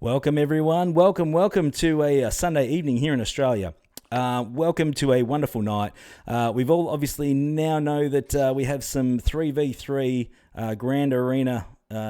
Welcome, everyone. Welcome to a Sunday evening here in Australia. Welcome to a wonderful night. We've all obviously now know that we have some 3v3 Grand Arena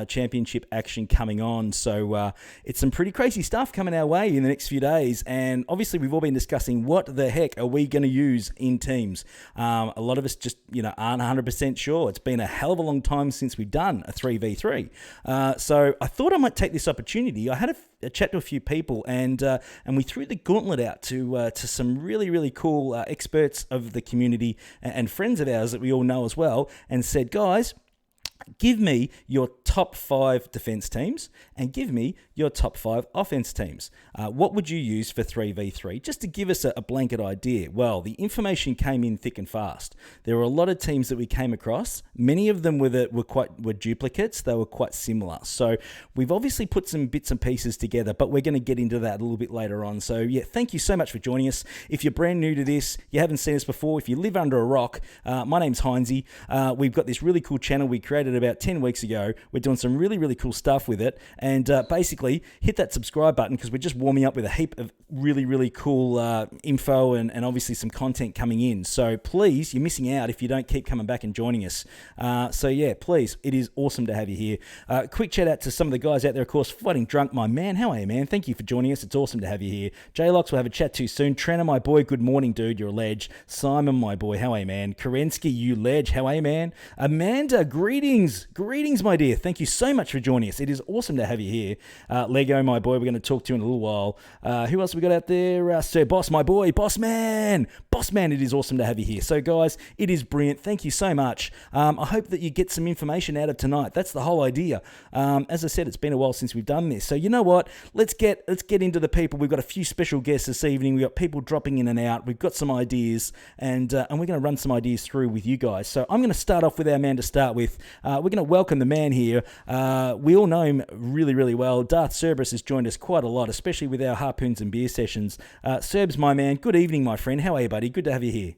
championship action coming on. So it's some pretty crazy stuff coming our way in the next few days. And obviously we've all been discussing what the heck are we going to use in teams. A lot of us just, aren't 100% sure. It's been a hell of a long time since we've done a 3v3. So I thought I might take this opportunity. I had a chat to a few people and we threw the gauntlet out to some really cool experts of the community and friends of ours that we all know as well, and said, guys, give me your top 5 defense teams and give me your top 5 offense teams. What would you use for 3v3? Just to give us a blanket idea. Well, the information came in thick and fast. There were a lot of teams that we came across. Many of them were duplicates. They were quite similar. So we've obviously put some bits and pieces together, but we're going to get into that a little bit later on. So yeah, thank you so much for joining us. If you're brand new to this, you haven't seen us before, if you live under a rock, my name's Heinzie. We've got this really cool channel we created about 10 weeks ago. We're doing some really cool stuff with it, and basically hit that subscribe button because we're just warming up with a heap of really cool info and obviously some content coming in. So please, you're missing out if you don't keep coming back and joining us. So yeah, please, it is awesome to have you here. Quick shout out to some of the guys out there, of course. Fighting Drunk, my man, how are you, man? Thank you for joining us. It's awesome to have you here. J-Locks, we'll have a chat too soon. Trenner, my boy, good morning, dude, you're a ledge. Simon, my boy, how are you, man? Kerensky, you ledge, how are you, man? Amanda, greetings, my dear. Thank you so much for joining us. It is awesome to have you here. Lego, my boy, we're going to talk to you in a little while. Who else we got out there? Sir Boss, my boy, Boss Man, it is awesome to have you here. So guys, it is brilliant. Thank you so much. I hope that you get some information out of tonight. That's the whole idea. As I said, it's been a while since we've done this. So you know what? Let's get into the people. We've got a few special guests this evening. We've got people dropping in and out. We've got some ideas, and we're going to run some ideas through with you guys. So I'm going to start off with our man to start with. We're going to welcome the man here. We all know him really well. Darth Cerberus has joined us quite a lot, especially with our harpoons and beer sessions. Cerbs, my man, good evening, my friend. How are you, buddy? Good to have you here.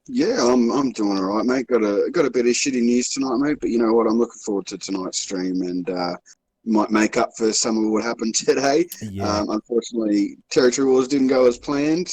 Yeah, I'm doing all right, mate. Got a bit of shitty news tonight, mate. But you know what? I'm looking forward to tonight's stream and might make up for some of what happened today. Yeah. Unfortunately, Territory Wars didn't go as planned.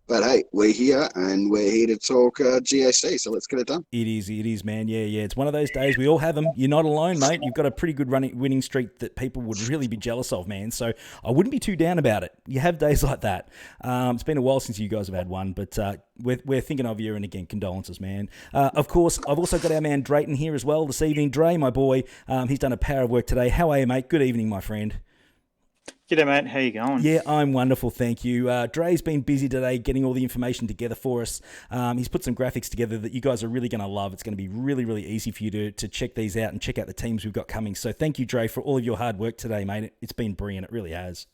But hey, we're here and we're here to talk GAC, so let's get it done. It is, man. Yeah. It's one of those days. We all have them. You're not alone, mate. You've got a pretty good winning streak that people would really be jealous of, man. So I wouldn't be too down about it. You have days like that. It's been a while since you guys have had one, but we're thinking of you, and again, condolences, man. Of course, I've also got our man Drayton here as well this evening. Dre, my boy, he's done a power of work today. How are you, mate? Good evening, my friend. G'day, mate. How you going? Yeah, I'm wonderful, thank you. Dre's been busy today getting all the information together for us. He's put some graphics together that you guys are really going to love. It's going to be really easy for you to check these out and check out the teams we've got coming. So thank you, Dre, for all of your hard work today, mate. It's been brilliant. It really has.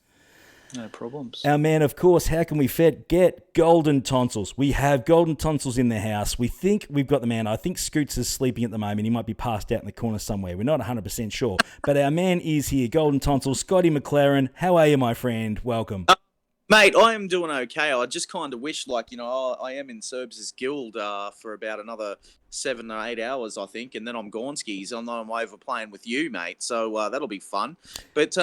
No problems. Our man, of course, how can we get golden tonsils? We have golden tonsils in the house. We think we've got the man. I think Scoots is sleeping at the moment. He might be passed out in the corner somewhere. We're not 100% sure. But our man is here, golden tonsils. Scotty McLaren, how are you, my friend? Welcome. Mate, I am doing okay. I just kind of wish, I am in Serbs' guild for about another 7 or 8 hours, I think, and then I'm Gornski's, and then I'm over playing with you, mate. So that'll be fun. But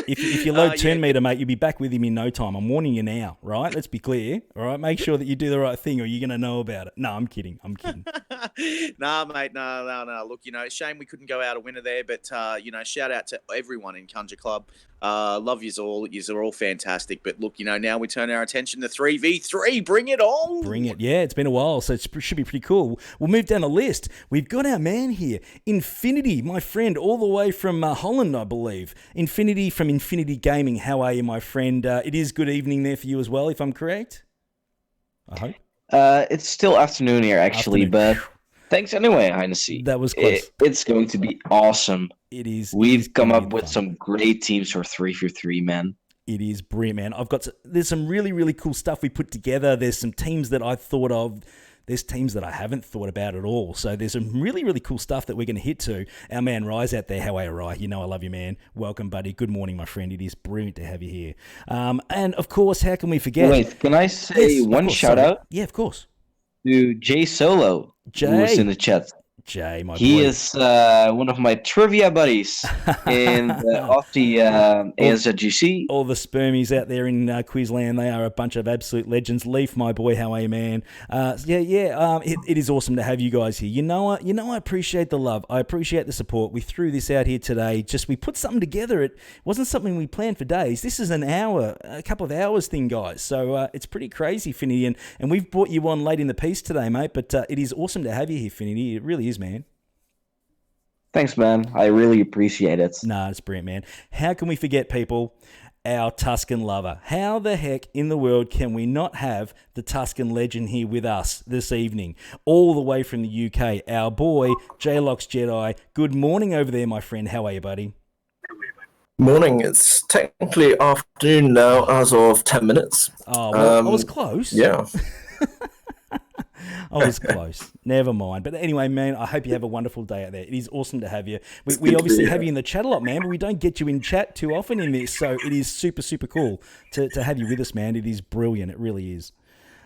if you load Turn Meter, mate, you'll be back with him in no time. I'm warning you now, right? Let's be clear, all right? Make sure that you do the right thing, or you're going to know about it. No, I'm kidding. Nah, mate, no. Look, shame we couldn't go out a winner there, but shout out to everyone in Kunja Club. Love yous all. Yous are all fantastic. But look, now we turn our attention to 3v3. Bring it on. Bring it. Yeah, it's been a while, so it should be pretty cool. We'll move down the list. We've got our man here, Infinity, my friend, all the way from Holland, I believe. Infinity from Infinity Gaming. How are you, my friend? It is good evening there for you as well, if I'm correct. I hope. It's still afternoon here, actually, but thanks anyway, Heinzie. That was close. It's going to be awesome. It is. We've come up with some great teams for 3v3, man. It is brilliant, man. There's some really cool stuff we put together. There's some teams that I thought of. There's teams that I haven't thought about at all. So there's some really cool stuff that we're going to hit to. Our man Rise out there, how are you, Rye? I love you, man. Welcome, buddy. Good morning, my friend. It is brilliant to have you here. And of course, how can we forget? Wait, can I say one shout out? Yeah, of course. To Jay Solo, who was in the chat. Jay, my He boy. is one of my trivia buddies off the SWGoH. All the spermies out there in Queensland, they are a bunch of absolute legends. Leaf, my boy, how are you, man? It is awesome to have you guys here. You know, I appreciate the love. I appreciate the support. We threw this out here today. We put something together. It wasn't something we planned for days. This is a couple of hours thing, guys. So it's pretty crazy, Finity, and we've brought you on late in the piece today, mate. But it is awesome to have you here, Finity. It really is, man. Thanks, man. I really appreciate it. Nah, it's brilliant, man. How can we forget, people, our Tusken lover? How the heck in the world can we not have the Tusken legend here with us this evening, all the way from the UK? Our boy, SWGoH Jedi. Good morning over there, my friend. How are you, buddy? Morning. It's technically afternoon now as of 10 minutes. Oh, well, I was close. Yeah. I was close. Never mind. But anyway, man, I hope you have a wonderful day out there. It is awesome to have you. We obviously have you in the chat a lot, man, but we don't get you in chat too often in this. So it is super, super cool to have you with us, man. It is brilliant. It really is.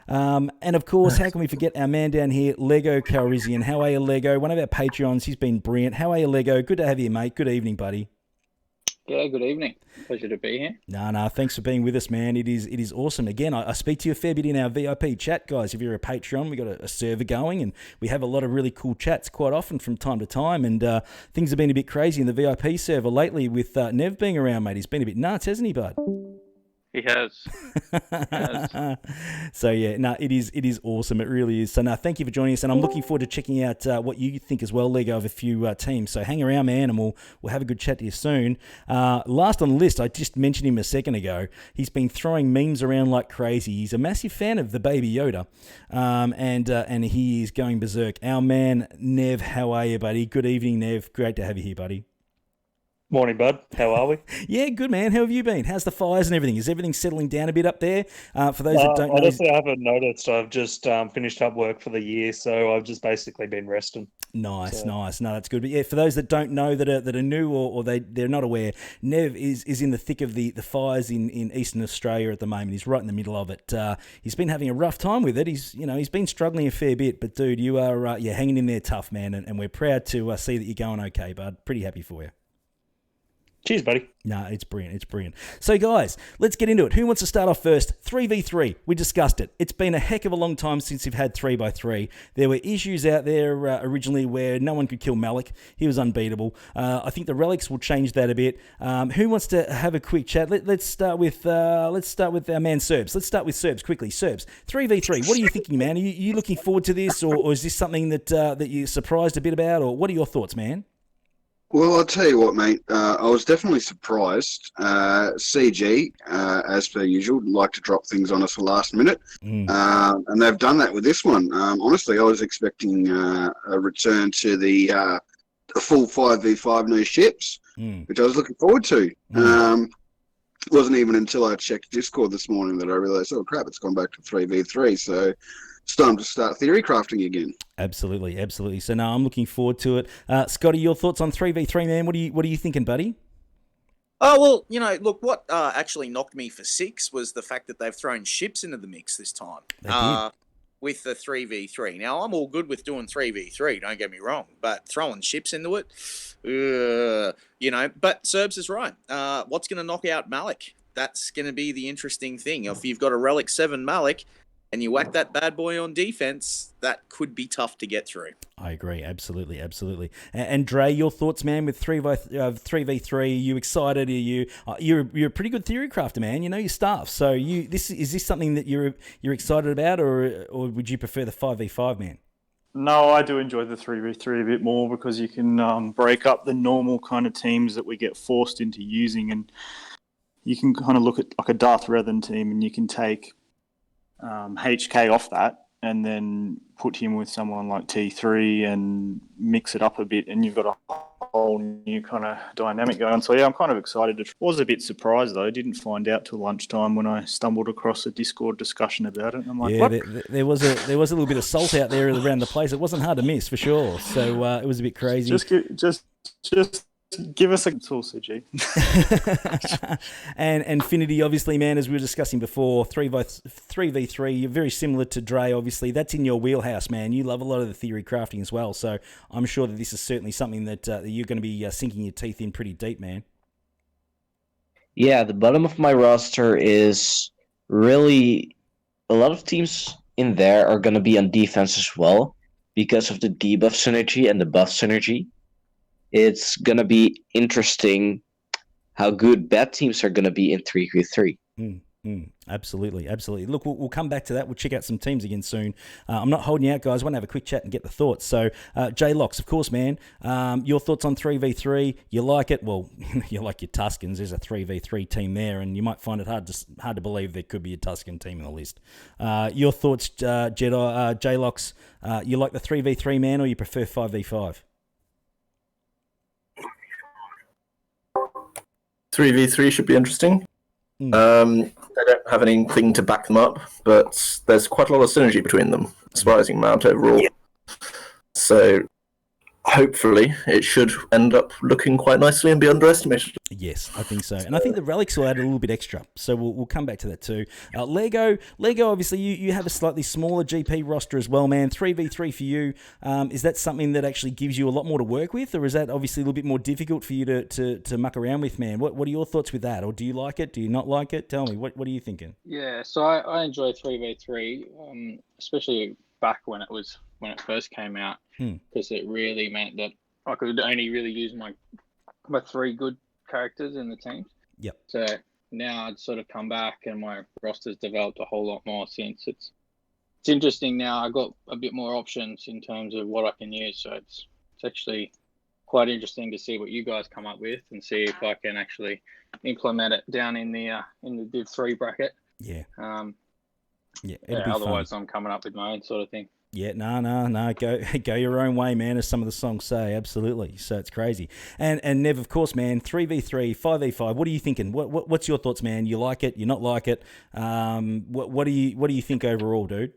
And of course, how can we forget our man down here, Lego Calrissian? How are you, Lego? One of our Patreons. He's been brilliant. How are you, Lego? Good to have you, mate. Good evening, buddy. Yeah, good evening. Pleasure to be here. No, thanks for being with us, man. It is awesome. Again, I speak to you a fair bit in our VIP chat, guys. If you're a Patreon, we got a server going, and we have a lot of really cool chats quite often from time to time, and things have been a bit crazy in the VIP server lately with Nev being around, mate. He's been a bit nuts, hasn't he, bud? He has. So yeah, no, it is awesome. It really is. So no, thank you for joining us, and I'm looking forward to checking out what you think as well, Lego, of a few teams. So hang around, man, and we'll have a good chat to you soon. Last on the list, I just mentioned him a second ago. He's been throwing memes around like crazy. He's a massive fan of the Baby Yoda, and he is going berserk. Our man Nev, how are you, buddy? Good evening, Nev. Great to have you here, buddy. Morning, bud. How are we? Yeah, good, man. How have you been? How's the fires and everything? Is everything settling down a bit up there? For those that don't know... Honestly, I haven't noticed. I've just finished up work for the year, so I've just basically been resting. Nice. No, that's good. But yeah, for those that don't know, that are new or they're not aware, Nev is in the thick of the fires in Eastern Australia at the moment. He's right in the middle of it. He's been having a rough time with it. He's been struggling a fair bit. But dude, you are hanging in there tough, man. And we're proud to see that you're going okay, bud. Pretty happy for you. Cheers, buddy. No, it's brilliant. It's brilliant. So, guys, let's get into it. Who wants to start off first? 3v3. We discussed it. It's been a heck of a long time since we've had 3x3. There were issues out there originally where no one could kill Malik. He was unbeatable. I think the relics will change that a bit. Who wants to have a quick chat? Let's start with our man Serbs. Let's start with Serbs quickly. Serbs, 3v3. What are you thinking, man? Are you looking forward to this, or is this something that you're surprised a bit about, or what are your thoughts, man? Well, I'll tell you what, mate. I was definitely surprised. CG, as per usual, like to drop things on us for last minute. And they've done that with this one. Honestly, I was expecting a return to the full 5v5 no ships, which I was looking forward to. It wasn't even until I checked Discord this morning that I realised, oh, crap, it's gone back to 3v3. So it's time to start theory crafting again. Absolutely. So now I'm looking forward to it. Scotty, your thoughts on 3v3, man? What are you thinking, buddy? Oh, well, look, what actually knocked me for 6 was the fact that they've thrown ships into the mix this time with the 3v3. Now, I'm all good with doing 3v3, don't get me wrong, but throwing ships into it, but Serbs is right. What's going to knock out Malik? That's going to be the interesting thing. If you've got a Relic 7 Malik, and you whack that bad boy on defense, that could be tough to get through. I agree. Absolutely. And Dre, your thoughts, man, with 3v3? Are you excited? You're a pretty good theory crafter, man. You know your stuff. So is this something that you're excited about, or would you prefer the 5v5, man? No, I do enjoy the 3v3 a bit more because you can break up the normal kind of teams that we get forced into using, and you can kind of look at like a Darth Revan team, and you can take HK off that and then put him with someone like T3 and mix it up a bit, and you've got a whole new kind of dynamic going. So yeah, I'm kind of excited. Was a bit surprised though. Didn't find out till lunchtime when I stumbled across a Discord discussion about it. I'm like, yeah, there was a little bit of salt out there around the place. It wasn't hard to miss for sure. So it was a bit crazy. Just Give us a tool, CG. And Infinity, obviously, man, as we were discussing before, 3v3, you're very similar to Dre, obviously. That's in your wheelhouse, man. You love a lot of the theory crafting as well. So I'm sure that this is certainly something that you're going to be sinking your teeth in pretty deep, man. Yeah, the bottom of my roster is really a lot of teams in there are going to be on defense as well because of the debuff synergy and the buff synergy. It's going to be interesting how good bad teams are going to be in 3v3. Absolutely. Look, we'll come back to that. We'll check out some teams again soon. I'm not holding you out, guys. I want to have a quick chat and get the thoughts. So, J-Locks, of course, man. Your thoughts on 3v3? You like it? Well, you like your Tuskens. There's a 3v3 team there, and you might find it hard to believe there could be a Tusken team in the list. Your thoughts, J-Locks? You like the 3v3, man, or you prefer 5v5? 3v3 should be interesting. They don't have anything to back them up, but there's quite a lot of synergy between them, a surprising amount overall. So hopefully it should end up looking quite nicely and be underestimated. Yes, I think so. And I think the relics will add a little bit extra. So we'll come back to that too. Lego, obviously you have a slightly smaller GP roster as well, man. 3v3 for you. Is that something that actually gives you a lot more to work with, or is that obviously a little bit more difficult for you to muck around with, man? What are your thoughts with that? Or do you like it? Do you not like it? Tell me, what are you thinking? Yeah, so I enjoy 3v3, especially back when it first came out, because it really meant that I could only really use my three good characters in the team. Yep. So now I'd sort of come back and my roster's developed a whole lot more since. It's interesting now. I got a bit more options in terms of what I can use. So it's actually quite interesting to see what you guys come up with and see if I can actually implement it down in the Div 3 bracket. Yeah. Yeah. It'll be otherwise, fun. I'm coming up with my own sort of thing. Yeah, no. Go your own way, man, as some of the songs say. Absolutely. So it's crazy. And Nev, of course, man, 3v3, 5v5. What are you thinking? What's your thoughts, man? You like it? You not like it? What do you think overall, dude?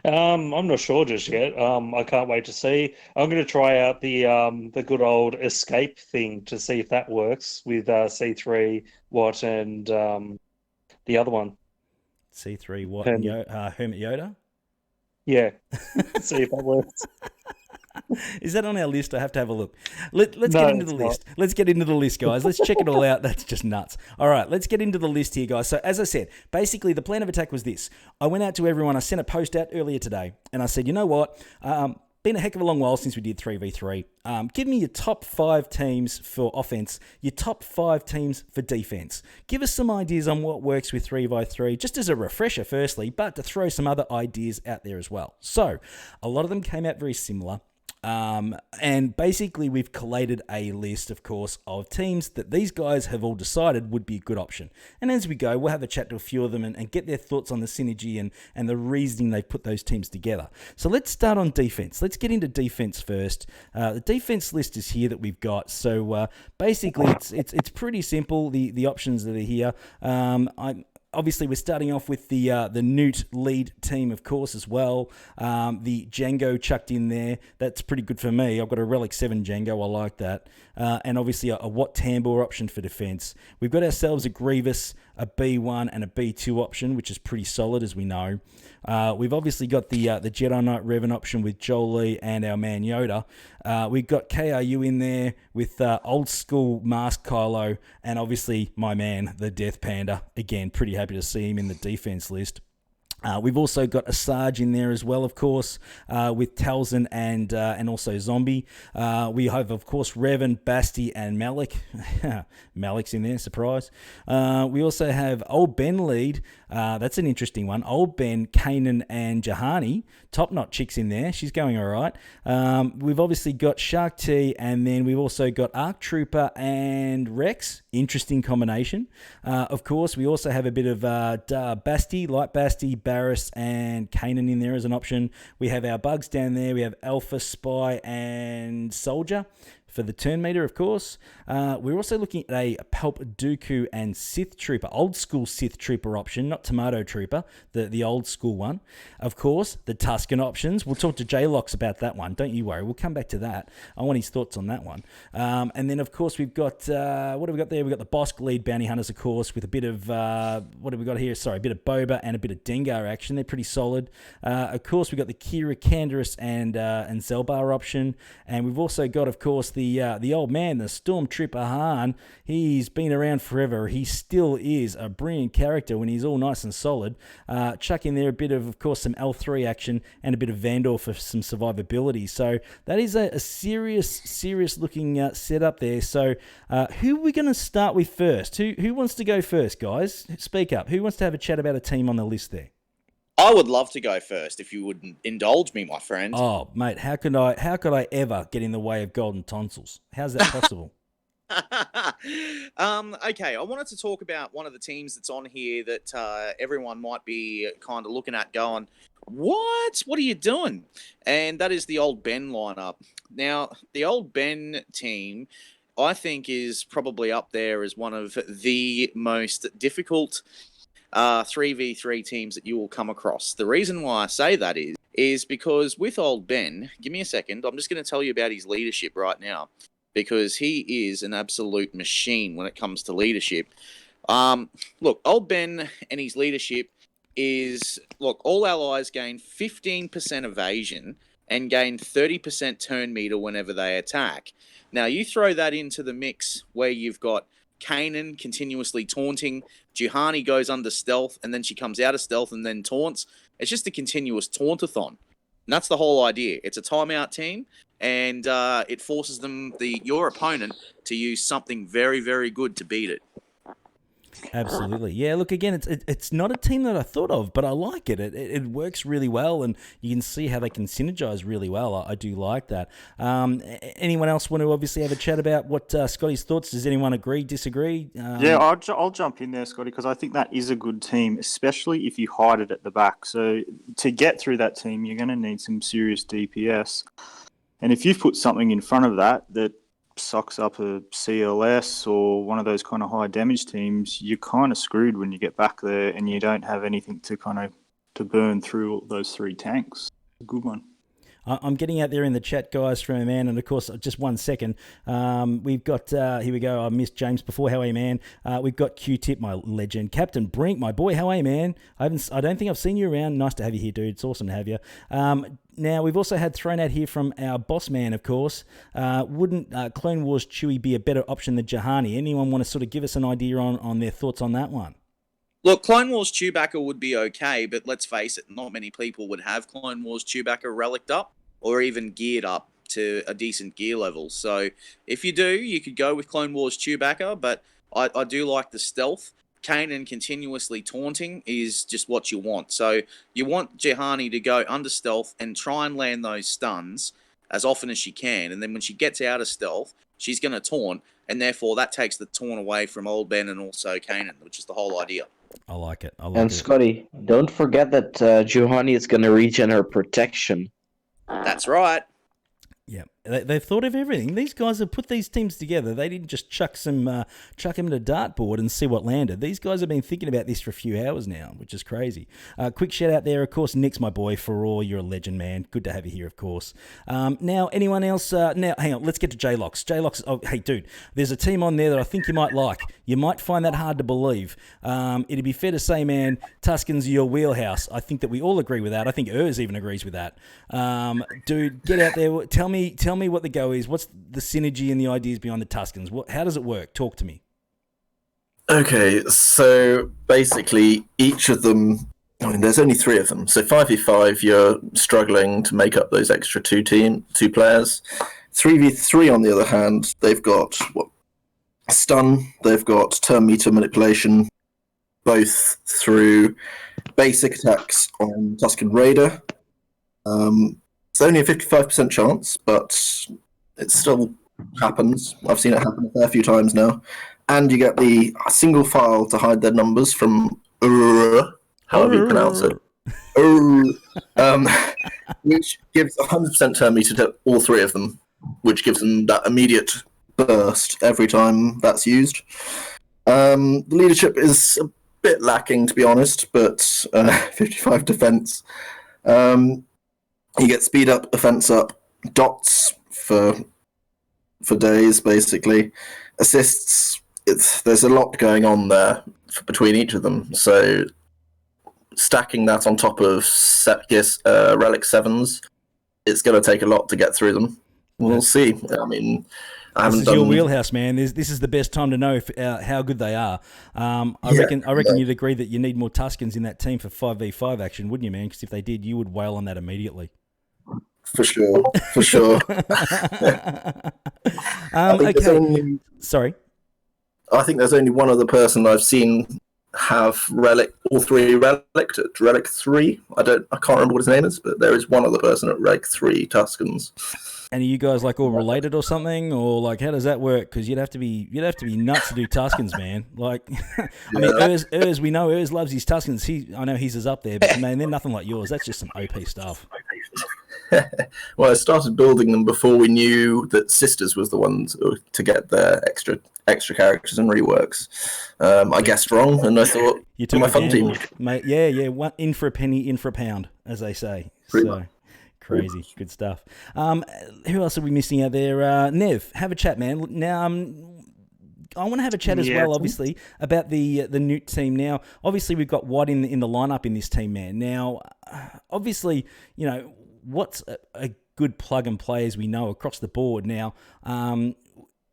I'm not sure just yet. I can't wait to see. I'm going to try out the good old escape thing to see if that works with C3, Watt, and the other one. C3, Watt, and Hermit Yoda? Yeah. See if that works. Is that on our list? I have to have a look. Let's get into the list. Let's get into the list, guys. Let's check it all out. That's just nuts. All right, let's get into the list here, guys. So as I said, basically the plan of attack was this. I went out to everyone. I sent a post out earlier today, and I said, you know what? Been a heck of a long while since we did 3v3. Give me your top 5 teams for offense, your top 5 teams for defense. Give us some ideas on what works with 3v3, just as a refresher firstly, but to throw some other ideas out there as well. So a lot of them came out very similar. And basically we've collated a list, of course, of teams that these guys have all decided would be a good option. And as we go, we'll have a chat to a few of them and get their thoughts on the synergy and the reasoning they've put those teams together. So let's start on defense. Let's get into defense first. The defense list is here that we've got. So basically it's pretty simple, the options that are here. Obviously, we're starting off with the Newt lead team, of course, as well. The Django chucked in there. That's pretty good for me. I've got a Relic 7 Django. I like that. And obviously, a Watt Tambor option for defense. We've got ourselves a Grievous, a B1, and a B2 option, which is pretty solid, as we know. We've obviously got the Jedi Knight Revan option with Jolie and our man Yoda. We've got KRU in there with old school Mask Kylo, and obviously my man, the Death Panda. Again, pretty happy to see him in the defense list. We've also got a Sarge in there as well, of course, with Talzin and also Zombie. We have, of course, Revan, Basti, and Malik. Malik's in there, surprise. We also have Old Ben lead. That's an interesting one. Old Ben, Kanan, and Jahani. Top-notch chicks in there. She's going all right. We've obviously got Shark T, and then we've also got Arc Trooper and Rex. Interesting combination. Of course, we also have a bit of Basti, Light Basti, Barris, and Kanan in there as an option. We have our Bugs down there. We have Alpha, Spy, and Soldier for the turn meter, of course. We're also looking at a Palp Dooku and Sith Trooper, old school Sith Trooper option, not Tomato Trooper, the old school one. Of course, the Tusken options. We'll talk to J-Locks about that one. Don't you worry. We'll come back to that. I want his thoughts on that one. And then, of course, we've got, what have we got there? We've got the Bosk lead bounty hunters, of course, with a bit of, what have we got here? Sorry, a bit of Boba and a bit of Dengar action. They're pretty solid. Of course, we've got the Kira Canderous and Zelbar option. And we've also got, of course, the old man, the Stormtrooper Han. He's been around forever. He still is a brilliant character when he's all nice and solid. Chuck in there a bit of course, some L3 action and a bit of Vandor for some survivability. So that is a serious looking setup there. So who are we going to start with first? Who wants to go first, guys? Speak up. Who wants to have a chat about a team on the list there? I would love to go first if you would indulge me, my friend. Oh, mate, how could I ever get in the way of golden tonsils? How's that possible? Okay, I wanted to talk about one of the teams that's on here that everyone might be kind of looking at going, what are you doing? And that is the Old Ben lineup. Now, the Old Ben team, I think, is probably up there as one of the most difficult 3v3 teams that you will come across. The reason why I say that is because with Old Ben, give me a second, I'm just going to tell you about his leadership right now, because he is an absolute machine when it comes to leadership. Look, Old Ben and his leadership is, look, all allies gain 15% evasion and gain 30% turn meter whenever they attack. Now, you throw that into the mix where you've got Kanan continuously taunting, Juhani goes under stealth, and then she comes out of stealth and then taunts. It's just a continuous tauntathon. And that's the whole idea. It's a timeout team, and it forces your opponent to use something very, very good to beat it. Absolutely. Yeah, look, again, it's not a team that I thought of, but I like it. It works really well, and you can see how they can synergize really well. I do like that. Anyone else want to obviously have a chat about what Scotty's thoughts? Does anyone agree, disagree? Yeah, I'll jump in there, Scotty, because I think that is a good team, especially if you hide it at the back. So to get through that team, you're going to need some serious DPS. And if you've put something in front of that sucks up a CLS or one of those kind of high damage teams, you're kind of screwed when you get back there and you don't have anything to burn through those three tanks. A good one. I'm getting out there in the chat, guys, from a man, and of course, just 1 second. We've got, here we go, I missed James before, how are you, man? We've got Q-Tip, my legend. Captain Brink, my boy, how are you, man? I don't think I've seen you around. Nice to have you here, dude. It's awesome to have you. Now, we've also had thrown out here from our boss man, of course. Wouldn't Clone Wars Chewie be a better option than Juhani? Anyone want to sort of give us an idea on their thoughts on that one? Look, Clone Wars Chewbacca would be okay, but let's face it, not many people would have Clone Wars Chewbacca relicked up or even geared up to a decent gear level. So if you do, you could go with Clone Wars Chewbacca, but I do like the stealth. Kanan continuously taunting is just what you want. So you want Juhani to go under stealth and try and land those stuns as often as she can. And then when she gets out of stealth, she's going to taunt, and therefore that takes the taunt away from Old Ben and also Kanan, which is the whole idea. I like it. And Scotty, don't forget that Juhani is going to regen her protection. That's right. Yeah, they've thought of everything. These guys have put these teams together. They didn't just chuck them in a dartboard and see what landed. These guys have been thinking about this for a few hours now, which is crazy. Quick shout out there, of course, Nick's my boy. For all, you're a legend, man. Good to have you here, of course. Now, anyone else? Now, hang on. Let's get to J-Locks. J-Locks. Oh, hey, dude. There's a team on there that I think you might like. You might find that hard to believe. It'd be fair to say, man, Tusken's your wheelhouse. I think that we all agree with that. I think Urs even agrees with that. Dude, get out there. Tell me what the go is. What's the synergy and the ideas behind the Tuskens? How does it work? Talk to me. Okay, so basically each of them, I mean, there's only 3 of them. So 5v5, you're struggling to make up those extra two players. 3v3, on the other hand, they've got stun, they've got turn meter manipulation, both through basic attacks on Tusken Raider. It's only a 55% chance, but it still happens. I've seen it happen a fair few times now. And you get the single file to hide their numbers from however you pronounce it. Which gives 100% turn meter to all 3 of them. which gives them that immediate burst every time that's used. The leadership is a bit lacking, to be honest, but 55 defense. You get speed up, offense up, dots for days, basically. Assists, there's a lot going on there between each of them. So stacking that on top of Relic 7s, it's going to take a lot to get through them. We'll see. I mean, this is your wheelhouse, man. This is the best time to know how good they are. I reckon you'd agree that you need more Tuskens in that team for 5v5 action, wouldn't you, man? Because if they did, you would wail on that immediately. For sure. Okay. Sorry. I think there's only one other person I've seen have all three relic 3. I can't remember what his name is, but there is one other person at relic 3 Tuskens. And are you guys like all related or something, or like how does that work? Because you'd have to be nuts to do Tuskens, man. Like, I mean, Urs, we know Urs loves his Tuskens. I know his is up there, but man, they're nothing like yours. That's just some OP stuff. Well, I started building them before we knew that Sisters was the one to get their extra characters and reworks. I guessed wrong, and I thought you took my fun team, mate. Yeah, one in for a penny, in for a pound, as they say. So crazy, good stuff. Who else are we missing out there? Nev, have a chat, man. Now, I want to have a chat as well, obviously, about the Newt team. Now, obviously, we've got Watt in the lineup in this team, man. Now, obviously, you know, Watt's a good plug and play, as we know, across the board. Now,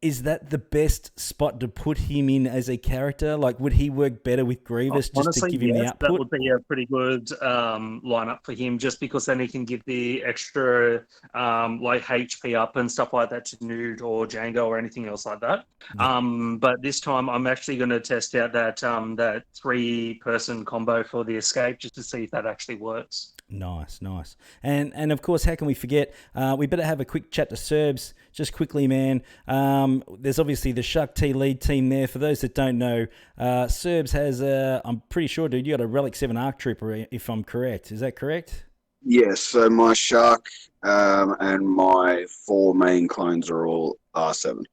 is that the best spot to put him in as a character? Like, would he work better with Grievous Honestly, to give him the output? That would be a pretty good lineup for him, just because then he can give the extra like HP up and stuff like that to Nude or Django or anything else like that. Yeah. But this time I'm actually going to test out that 3-person combo for the escape just to see if that actually works. Nice. And of course, how can we forget? We better have a quick chat to Serbs just quickly, man. There's obviously the GAC lead team there. For those that don't know, Serbs has, I'm pretty sure, dude, you got a Relic 7 Arc Trooper, if I'm correct. Is that correct? Yes, so my Shark and my 4 main clones are all R7.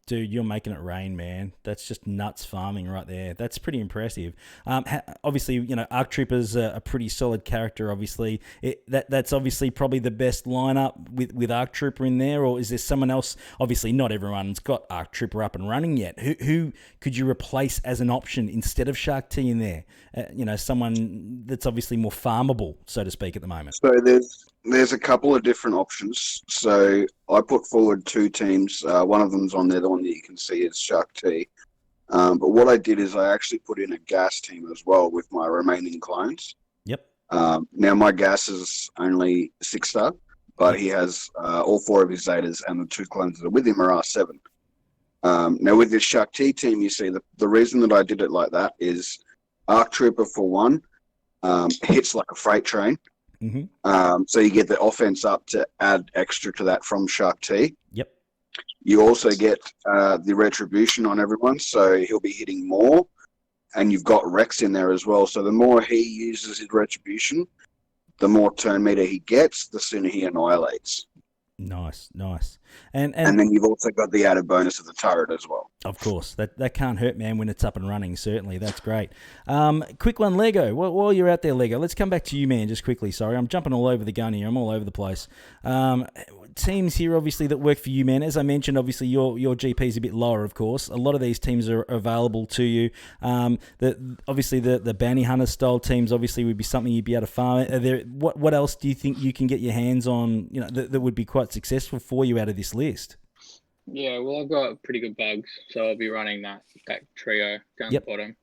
Dude, you're making it rain, man. That's just nuts farming right there. That's pretty impressive. Obviously, you know, Arc Trooper's a pretty solid character, obviously. That's obviously probably the best lineup with Arc Trooper in there, or is there someone else? Obviously, not everyone's got Arc Trooper up and running yet. Who could you replace as an option instead of GAC in there? You know, someone that's obviously more farmable, so to speak, at the moment. So there's a couple of different options. So I put forward 2 teams. One of them's on there, the one that you can see is GAC. But what I did is I actually put in a gas team as well with my remaining clones. Yep. Now my gas is only 6-star, but he has all 4 of his Zetas, and the 2 clones that are with him are R7. Now with this GAC team, you see the reason that I did it like that is Arc Trooper for one hits like a freight train. Mm-hmm. So you get the offense up to add extra to that from GAC. Yep. You also get the retribution on everyone, so he'll be hitting more. And you've got Rex in there as well. So the more he uses his retribution, the more turn meter he gets, the sooner he annihilates. Nice. And then you've also got the added bonus of the turret as well. Of course. That can't hurt, man, when it's up and running, certainly. That's great. Quick one, Lego. While you're out there, Lego, let's come back to you, man, just quickly. Sorry, I'm jumping all over the gun here. I'm all over the place. Teams here, obviously, that work for you, man. As I mentioned, obviously, your GP is a bit lower, of course. A lot of these teams are available to you. Obviously, the bounty hunter style teams, obviously, would be something you'd be able to farm. What else do you think you can get your hands on, you know, that would be quite successful for you out of this list? Yeah, well, I've got pretty good bugs, so I'll be running that trio down the bottom.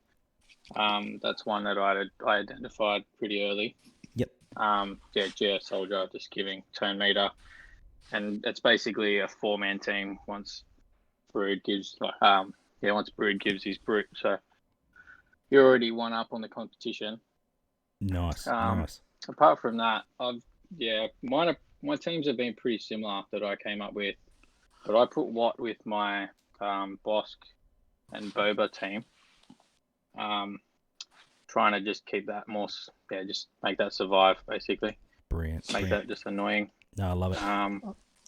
That's one that I identified pretty early. Yep. GS Soldier, just giving turn meter. And it's basically a 4-man team once Brood gives his brute. So you're already one up on the competition. Nice. Apart from that, my teams have been pretty similar that I came up with, but I put Watt with my Bosk and Boba team. Trying to just keep that more, just make that survive basically. Brilliant. Make that just annoying. No, I love it.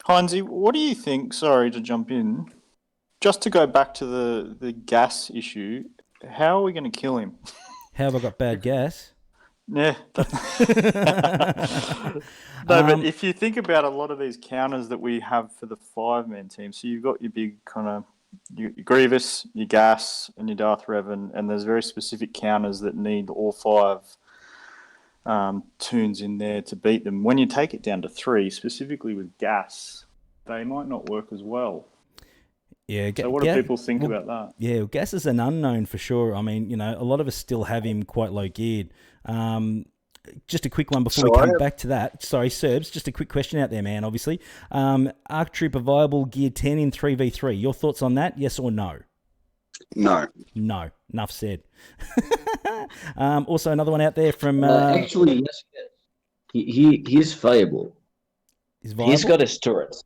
Heinzie, what do you think? Sorry to jump in. Just to go back to the gas issue, how are we going to kill him? How have I got bad gas? Yeah. No, but if you think about a lot of these counters that we have for the 5-man team, so you've got your big kind of your Grievous, your Gas, and your Darth Revan, and there's very specific counters that need all 5 tunes in there to beat them. When you take it down to 3, specifically with Gas, they might not work as well. Yeah. So what do people think about that? Yeah, Gas is an unknown for sure. I mean, a lot of us still have him quite low geared. Just a quick one before we come back to that. Sorry, Serbs, just a quick question out there, man, obviously. Arc Trooper viable gear 10 in 3v3. Your thoughts on that, yes or no? No. No. Enough said. Also, another one out there from... Actually, yes. He's viable. He's got his turret.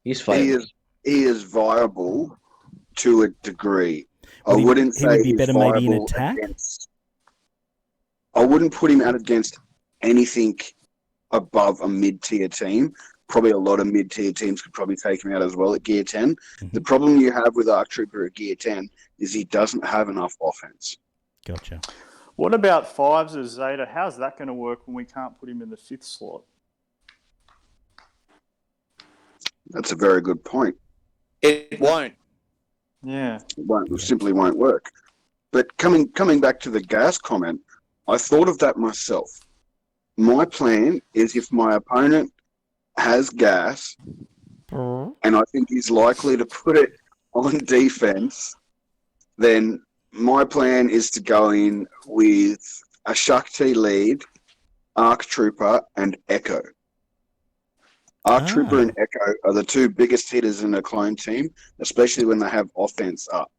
He's viable. He is viable to a degree. I wouldn't say he would be better maybe in attack. I wouldn't put him out against anything above a mid-tier team. Probably a lot of mid-tier teams could probably take him out as well at Gear 10. Mm-hmm. The problem you have with Arc Trooper at Gear 10 is he doesn't have enough offense. Gotcha. What about 5s as Zeta? How's that going to work when we can't put him in the 5th slot? That's a very good point. It won't. Yeah. It simply won't work. But coming back to the gas comment, I thought of that myself. My plan is if my opponent has gas, and I think he's likely to put it on defense, then my plan is to go in with a Shakti lead, Arc Trooper, and Echo. Arc Trooper and Echo are the 2 biggest hitters in a clone team, especially when they have offense up.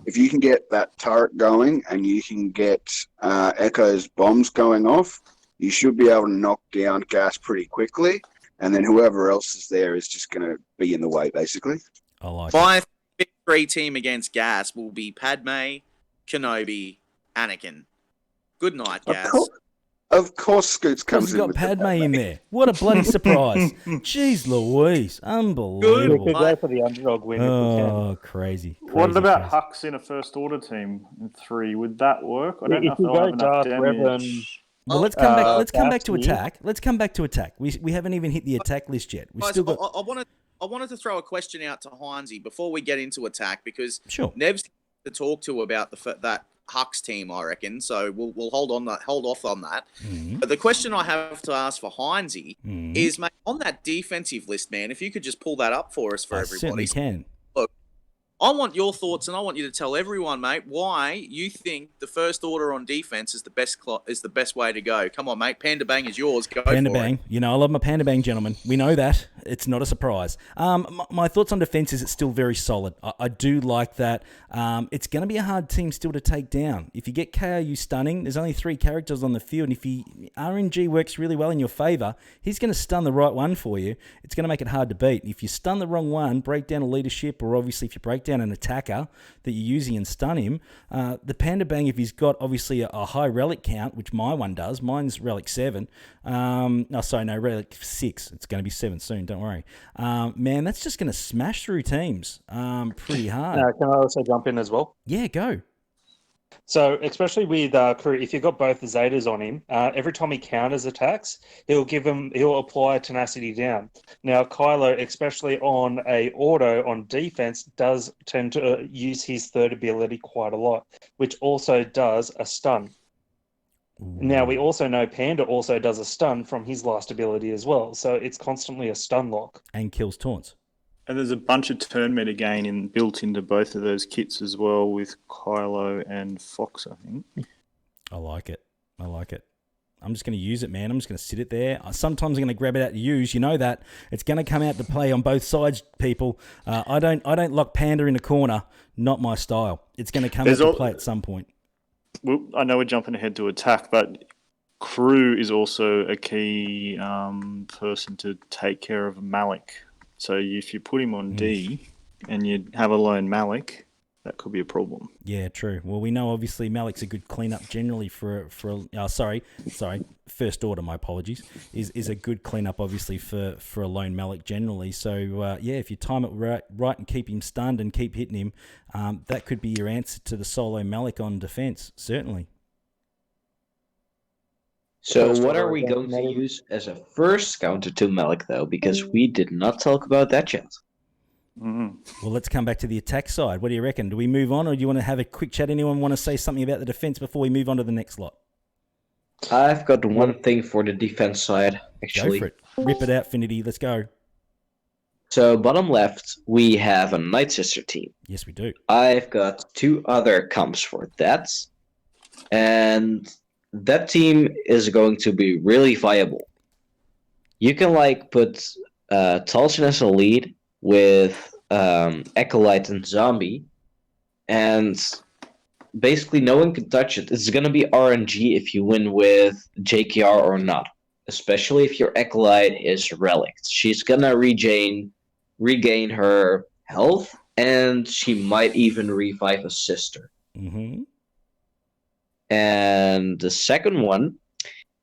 If you can get that turret going and you can get Echo's bombs going off, you should be able to knock down Gas pretty quickly, and then whoever else is there is just going to be in the way, basically. I like My 3 team against Gas will be Padme, Kenobi, Anakin. Good night, Gas. Of course, Scoots comes in. Got Padme in there. What a bloody surprise! Jeez Louise, unbelievable. We could go for the underdog win if we can. Oh, crazy! What about Hux in a First Order team in 3? Would that work? I don't know if they'll have enough damage. Well, let's come back. Let's come back to attack. Let's come back to attack. We haven't even hit the attack list yet. We've still got. I wanted to throw a question out to Heinzie before we get into attack because sure. Nev's to talk to about that Hux team, I reckon. So we'll hold off on that. Mm-hmm. But the question I have to ask for Heinzie is, mate, on that defensive list, man, if you could just pull that up for us everybody. Certainly can. Look, I want your thoughts, and I want you to tell everyone, mate, why you think the First Order on defense is the best way to go. Come on, mate. Panda Bang is yours. Go Panda for Bang. it. I love my Panda Bang, gentlemen. We know that. It's not a surprise. My thoughts on defense is it's still very solid. I do like that. It's going to be a hard team still to take down. If you get KRU stunning, there's only 3 characters on the field, and if RNG works really well in your favour, he's going to stun the right one for you. It's going to make it hard to beat. If you stun the wrong one, break down a leadership, or obviously if you break down an attacker that you're using and stun him, the Panda Bang, if he's got obviously a high relic count, which my one does, mine's relic 7. Relic 6. It's going to be 7 soon, don't worry. Man, that's just going to smash through teams pretty hard. Can I also jump in as well? Yeah, go. So, especially with Crew, if you've got both the Zetas on him, every time he counters attacks, he'll apply tenacity down. Now, Kylo, especially on a auto on defense, does tend to use his 3rd ability quite a lot, which also does a stun. Ooh. Now, we also know Panda also does a stun from his last ability as well, so it's constantly a stun lock. And kills taunts. And there's a bunch of turn meta gain built into both of those kits as well with Kylo and Fox, I think. I like it. I'm just going to use it, man. I'm just going to sit it there. Sometimes I'm going to grab it out to use. You know that. It's going to come out to play on both sides, people. I don't lock Panda in a corner. Not my style. It's going to come out to play at some point. Well, I know we're jumping ahead to attack, but Crew is also a key person to take care of Malik. So if you put him on D and you have a lone Malik, that could be a problem. Yeah, true. Well, we know obviously Malik's a good cleanup generally first order. My apologies. Is a good cleanup obviously for a lone Malik generally. So yeah, if you time it right and keep him stunned and keep hitting him, that could be your answer to the solo Malik on defense. Certainly. So what are we going to use as a first counter to Malik though? Because we did not talk about that yet. Mm. Well, let's come back to the attack side. What do you reckon? Do we move on, or do you want to have a quick chat? Anyone want to say something about the defense before we move on to the next lot? I've got one thing for the defense side, actually. Go for it. Rip it out, Finity. Let's go. So bottom left, we have a Nightsister team. Yes, we do. I've got 2 other comps for that. And that team is going to be really viable. You can put Talsin as a lead with Acolyte and Zombie, and basically no one can touch it. It's going to be RNG if you win with JKR or not, especially if your Acolyte is relicked. She's going to regain her health, and she might even revive a sister. Mm-hmm. And the second one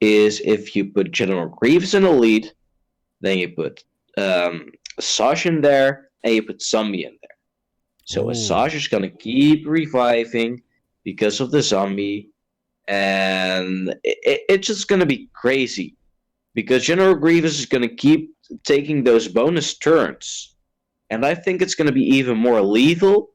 is if you put General Grievous in the lead, then you put Asajj in there, and you put Zombie in there. So Asajj is going to keep reviving because of the Zombie, and it's just going to be crazy. Because General Grievous is going to keep taking those bonus turns. And I think it's going to be even more lethal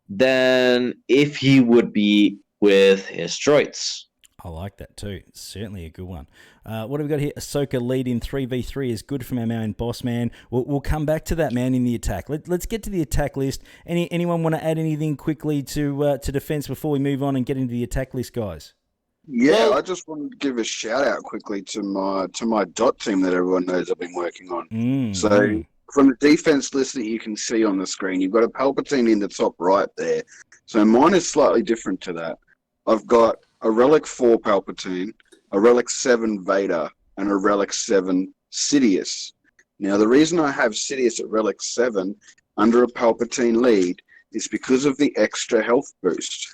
than if he would be with his droids. I like that too. It's certainly a good one. What have we got here? Ahsoka lead in 3v3 is good from our main boss man. We'll come back to that, man, in the attack. Let's get to the attack list. Anyone want to add anything quickly to defense before we move on and get into the attack list, guys? Yeah, I just wanted to give a shout out quickly to my dot team that everyone knows I've been working on. So from the defense list that you can see on the screen, you've got a Palpatine in the top right there. So mine is slightly different to that. I've got a Relic 4 Palpatine, a Relic 7 Vader, and a Relic 7 Sidious. Now, the reason I have Sidious at Relic 7 under a Palpatine lead is because of the extra health boost.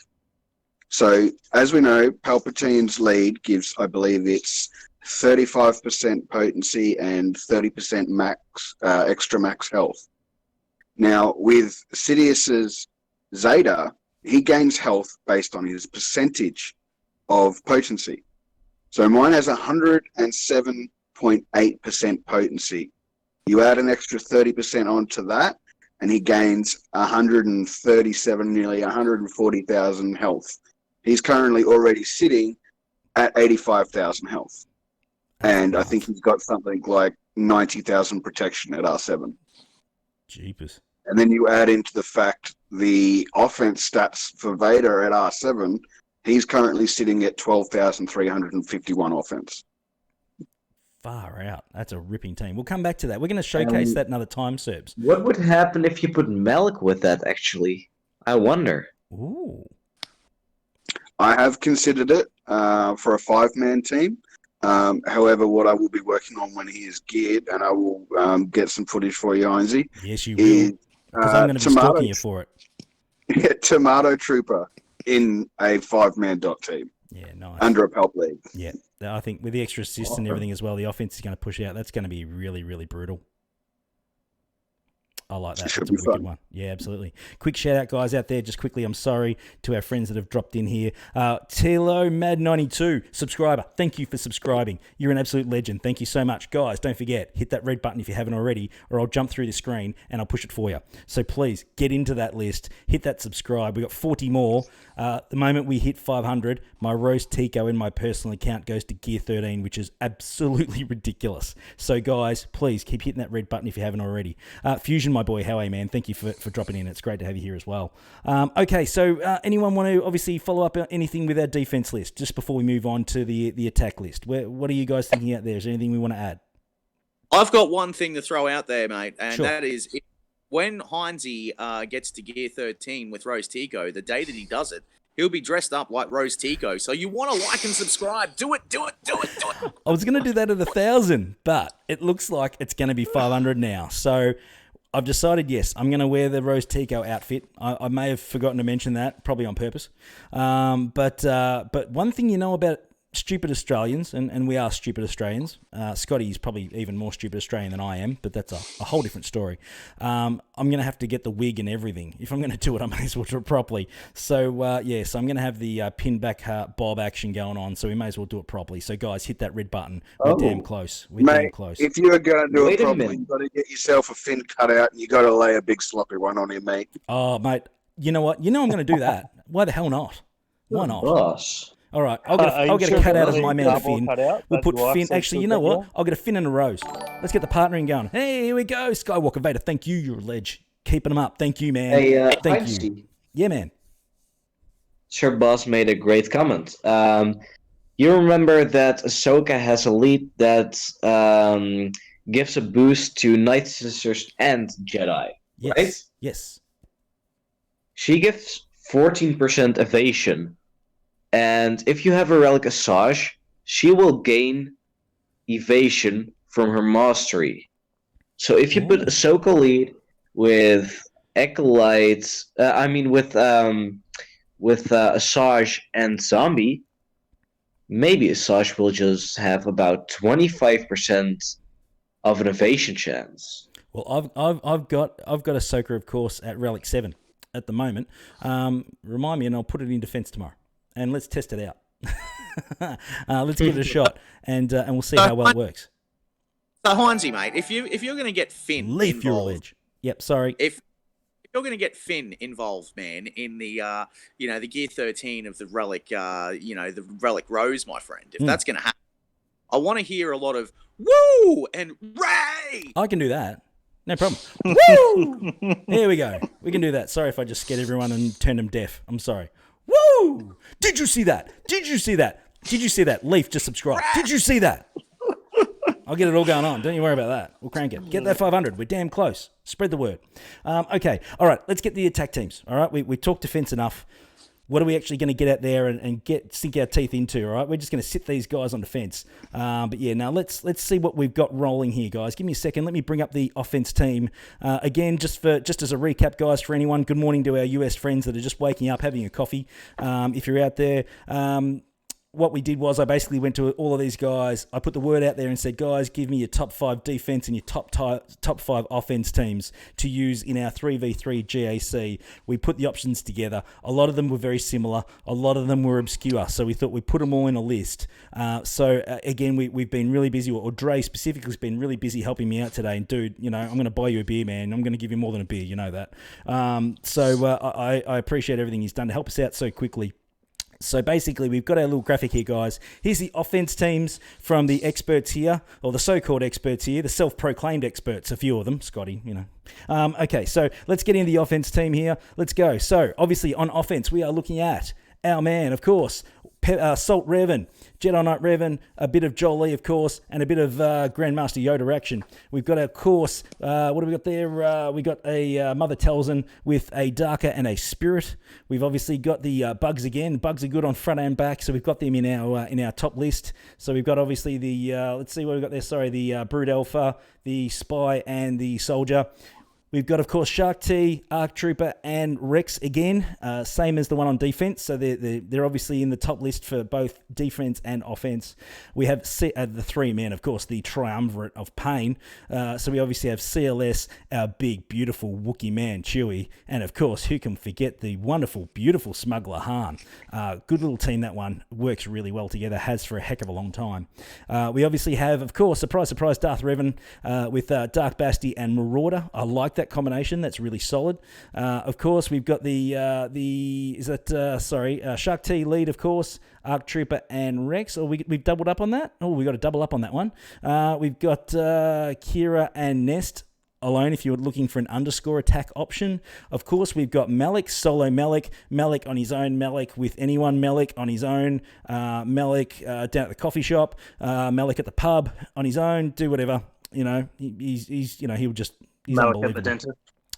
So, as we know, Palpatine's lead gives, I believe it's 35% potency and 30% extra max health. Now, with Sidious's Zeta, he gains health based on his percentage of potency. So mine has 107.8% potency. You add an extra 30% onto that, and he gains 137, nearly 140,000 health. He's currently already sitting at 85,000 health. And I think he's got something like 90,000 protection at R7. Jeepers. And then you add into the fact the offense stats for Vader at R7, he's currently sitting at 12,351 offense. Far out. That's a ripping team. We'll come back to that. We're going to showcase that another time, Serbs. What would happen if you put Malik with that, actually? I wonder. Ooh. I have considered it for a 5-man team. However, what I will be working on when he is geared, and I will get some footage for you, Heinzie. Yes, you will. Because I'm going to be stalking you for it. Yeah, Tomato Trooper in a 5-man dot team. Yeah, nice. Under a Palp league. Yeah, I think with the extra assists and everything as well, the offense is going to push out. That's going to be really, really brutal. I like that. That's a wicked one. Yeah, absolutely. Quick shout out, guys, out there. Just quickly, I'm sorry to our friends that have dropped in here. Tilo Mad92, subscriber. Thank you for subscribing. You're an absolute legend. Thank you so much. Guys, don't forget, hit that red button if you haven't already, or I'll jump through the screen and I'll push it for you. So please, get into that list. Hit that subscribe. We've got 40 more. The moment we hit 500, my Rose Tico in my personal account goes to Gear 13, which is absolutely ridiculous. So, guys, please keep hitting that red button if you haven't already. Fusion, my boy, how are you, man? Thank you for dropping in. It's great to have you here as well. Okay, so anyone want to obviously follow up anything with our defense list just before we move on to the attack list? What are you guys thinking out there? Is there anything we want to add? I've got one thing to throw out there, mate, and Sure. that is when Heinzie gets to Gear 13 with Rose Tico, the day that he does it, he'll be dressed up like Rose Tico. So you want to like and subscribe. Do it. I was going to do that at 1,000, but it looks like it's going to be 500 now. So I've decided, yes, I'm going to wear the Rose Tico outfit. I may have forgotten to mention that, probably on purpose. But one thing you know about stupid Australians, and we are stupid Australians. Scotty is probably even more stupid Australian than I am, but that's a whole different story. I'm going to have to get the wig and everything. If I'm going to do it, I may as well do it properly. So, so I'm going to have the pin back bob action going on, so we may as well do it properly. So, guys, hit that red button. We're damn close. We're damn close. If you're going to do it properly, you've got to get yourself a fin cut out, and you've got to lay a big sloppy one on him, mate. Oh, mate, you know what? You know I'm going to do that. Why the hell not? Why not? Boss. All right, I'll get a cut out of my man Finn. We'll put Finn. Actually, you know what? I'll get a Finn and a Rose. Let's get the partnering going. Hey, here we go. Skywalker Vader, thank you. You're a ledge. Keeping them up. Thank you, man. Hey, thank you. Yeah, man. Sir Boss made a great comment. You remember that Ahsoka has a lead that gives a boost to Nightsisters and Jedi, yes. right? Yes. She gives 14% evasion. And if you have a Relic Asajj, she will gain evasion from her mastery. So if you put Ahsoka lead with Acolytes, with Asajj and Zombie, maybe Asajj will just have about 25% of an evasion chance. Well, I've got Ahsoka, of course, at Relic 7 at the moment. Remind me, and I'll put it in defense tomorrow. And let's test it out. Let's give it a shot, and we'll see how well it works. So Heinzie, mate, if you're going to get Finn Leaf your ledge. Yep, sorry. If you're going to get Finn involved, man, in the the Gear 13 of the Relic, the Relic Rose, my friend, if that's going to happen, I want to hear a lot of woo and ray. I can do that. No problem. Woo! Here we go. We can do that. Sorry if I just scared everyone and turned them deaf. I'm sorry. Woo! Did you see that? Did you see that? Did you see that? Leaf, just subscribe. Did you see that? I'll get it all going on. Don't you worry about that. We'll crank it. Get that 500. We're damn close. Spread the word. Okay. All right. Let's get the attack teams. All right. We talked defense enough. What are we actually going to get out there and sink our teeth into? All right. We're just going to sit these guys on defense. But yeah, now let's see what we've got rolling here, guys. Give me a second. Let me bring up the offense team again. Just as a recap, guys, for anyone. Good morning to our US friends that are just waking up, having a coffee. If you're out there. What we did was I basically went to all of these guys. I put the word out there and said, guys, give me your top 5 defense and your top 5 offense teams to use in our 3v3 GAC. We put the options together. A lot of them were very similar. A lot of them were obscure. So we thought we'd put them all in a list. Again, we've been really busy, or Dre specifically has been really busy helping me out today. And dude, I'm going to buy you a beer, man. I'm going to give you more than a beer. You know that. I appreciate everything he's done to help us out so quickly. So basically, we've got our little graphic here, guys. Here's the offense teams from the experts here, or the so-called experts here, the self-proclaimed experts, a few of them, Scotty, Okay, so let's get into the offense team here. Let's go. So, obviously, on offense, we are looking at our man, of course, Salt Revan, Jedi Knight Revan, a bit of Jolie, of course, and a bit of Grandmaster Yoda action. We've got, of course, what have we got there? We got a Mother Talzin with a Darker and a Spirit. We've obviously got the Bugs again. Bugs are good on front and back, so we've got them in our top list. So we've got obviously the, let's see what we've got there. Sorry, the Brood Alpha, the Spy, and the Soldier. We've got, of course, Shark T, Arc Trooper, and Rex again, same as the one on defense. So they're obviously in the top list for both defense and offense. We have the 3 men, of course, the triumvirate of pain. So we obviously have CLS, our big, beautiful Wookiee man, Chewie, and of course, who can forget the wonderful, beautiful smuggler Han. Good little team, that one. Works really well together, has for a heck of a long time. We obviously have, of course, surprise, surprise, Darth Revan with Dark Basti and Marauder. I like that combination. That's really solid. Of course, we've got Shark T lead, of course, Arc Trooper and Rex. Or we've doubled up on that. Oh, we got to double up on that one. We've got Kira and Nest alone if you're looking for an underscore attack option. Of course, we've got Malik, solo Malik on his own, Malik with anyone, Malik on his own, Malik down at the coffee shop, Malik at the pub on his own, do whatever. He's Malik at the dentist.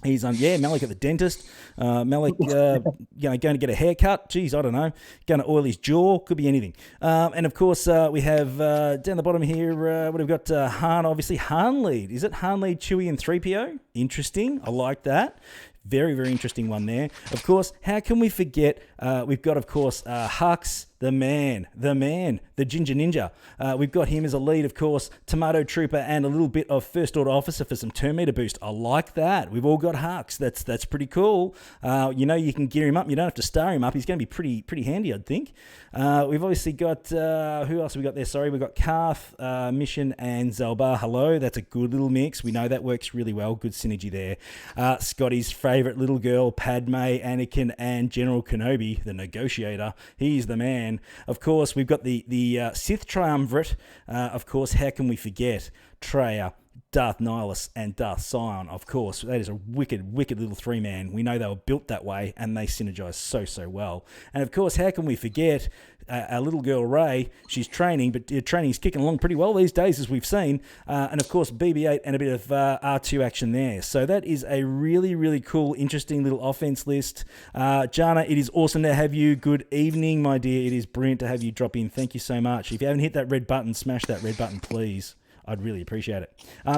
He's Malik at the dentist. Malik, going to get a haircut. Geez, I don't know. Going to oil his jaw. Could be anything. And of course, we have down the bottom here. What have we got? Han, obviously Han lead. Is it Han lead, Chewie, and 3PO? Interesting. I like that. Very, very interesting one there. Of course, how can we forget? We've got, of course, Hux, the man, the Ginger Ninja. We've got him as a lead, of course, Tomato Trooper, and a little bit of First Order Officer for some turn meter boost. I like that. We've all got Hux. That's pretty cool. You can gear him up. You don't have to star him up. He's going to be pretty handy, I'd think. We've obviously got, who else have we got there? Sorry, we've got Karth, Mission, and Zalbar. Hello. That's a good little mix. We know that works really well. Good synergy there. Scotty's favourite little girl, Padme, Anakin, and General Kenobi, the negotiator. He's the man. Of course, we've got the Sith Triumvirate. Of course, how can we forget Traya, Darth Nihilus, and Darth Sion? Of course, that is a wicked little three-man. We know they were built that way, and they synergize so well. And of course, how can we forget our little girl Rey? She's training, but training's kicking along pretty well these days, as we've seen. And of course, BB-8 and a bit of R2 action there. So that is a really cool, interesting little offense list. Jana, it is awesome to have you. Good evening, my dear. It is brilliant to have you drop in. Thank you so much. If you haven't hit that red button, smash that red button, please. I'd really appreciate it.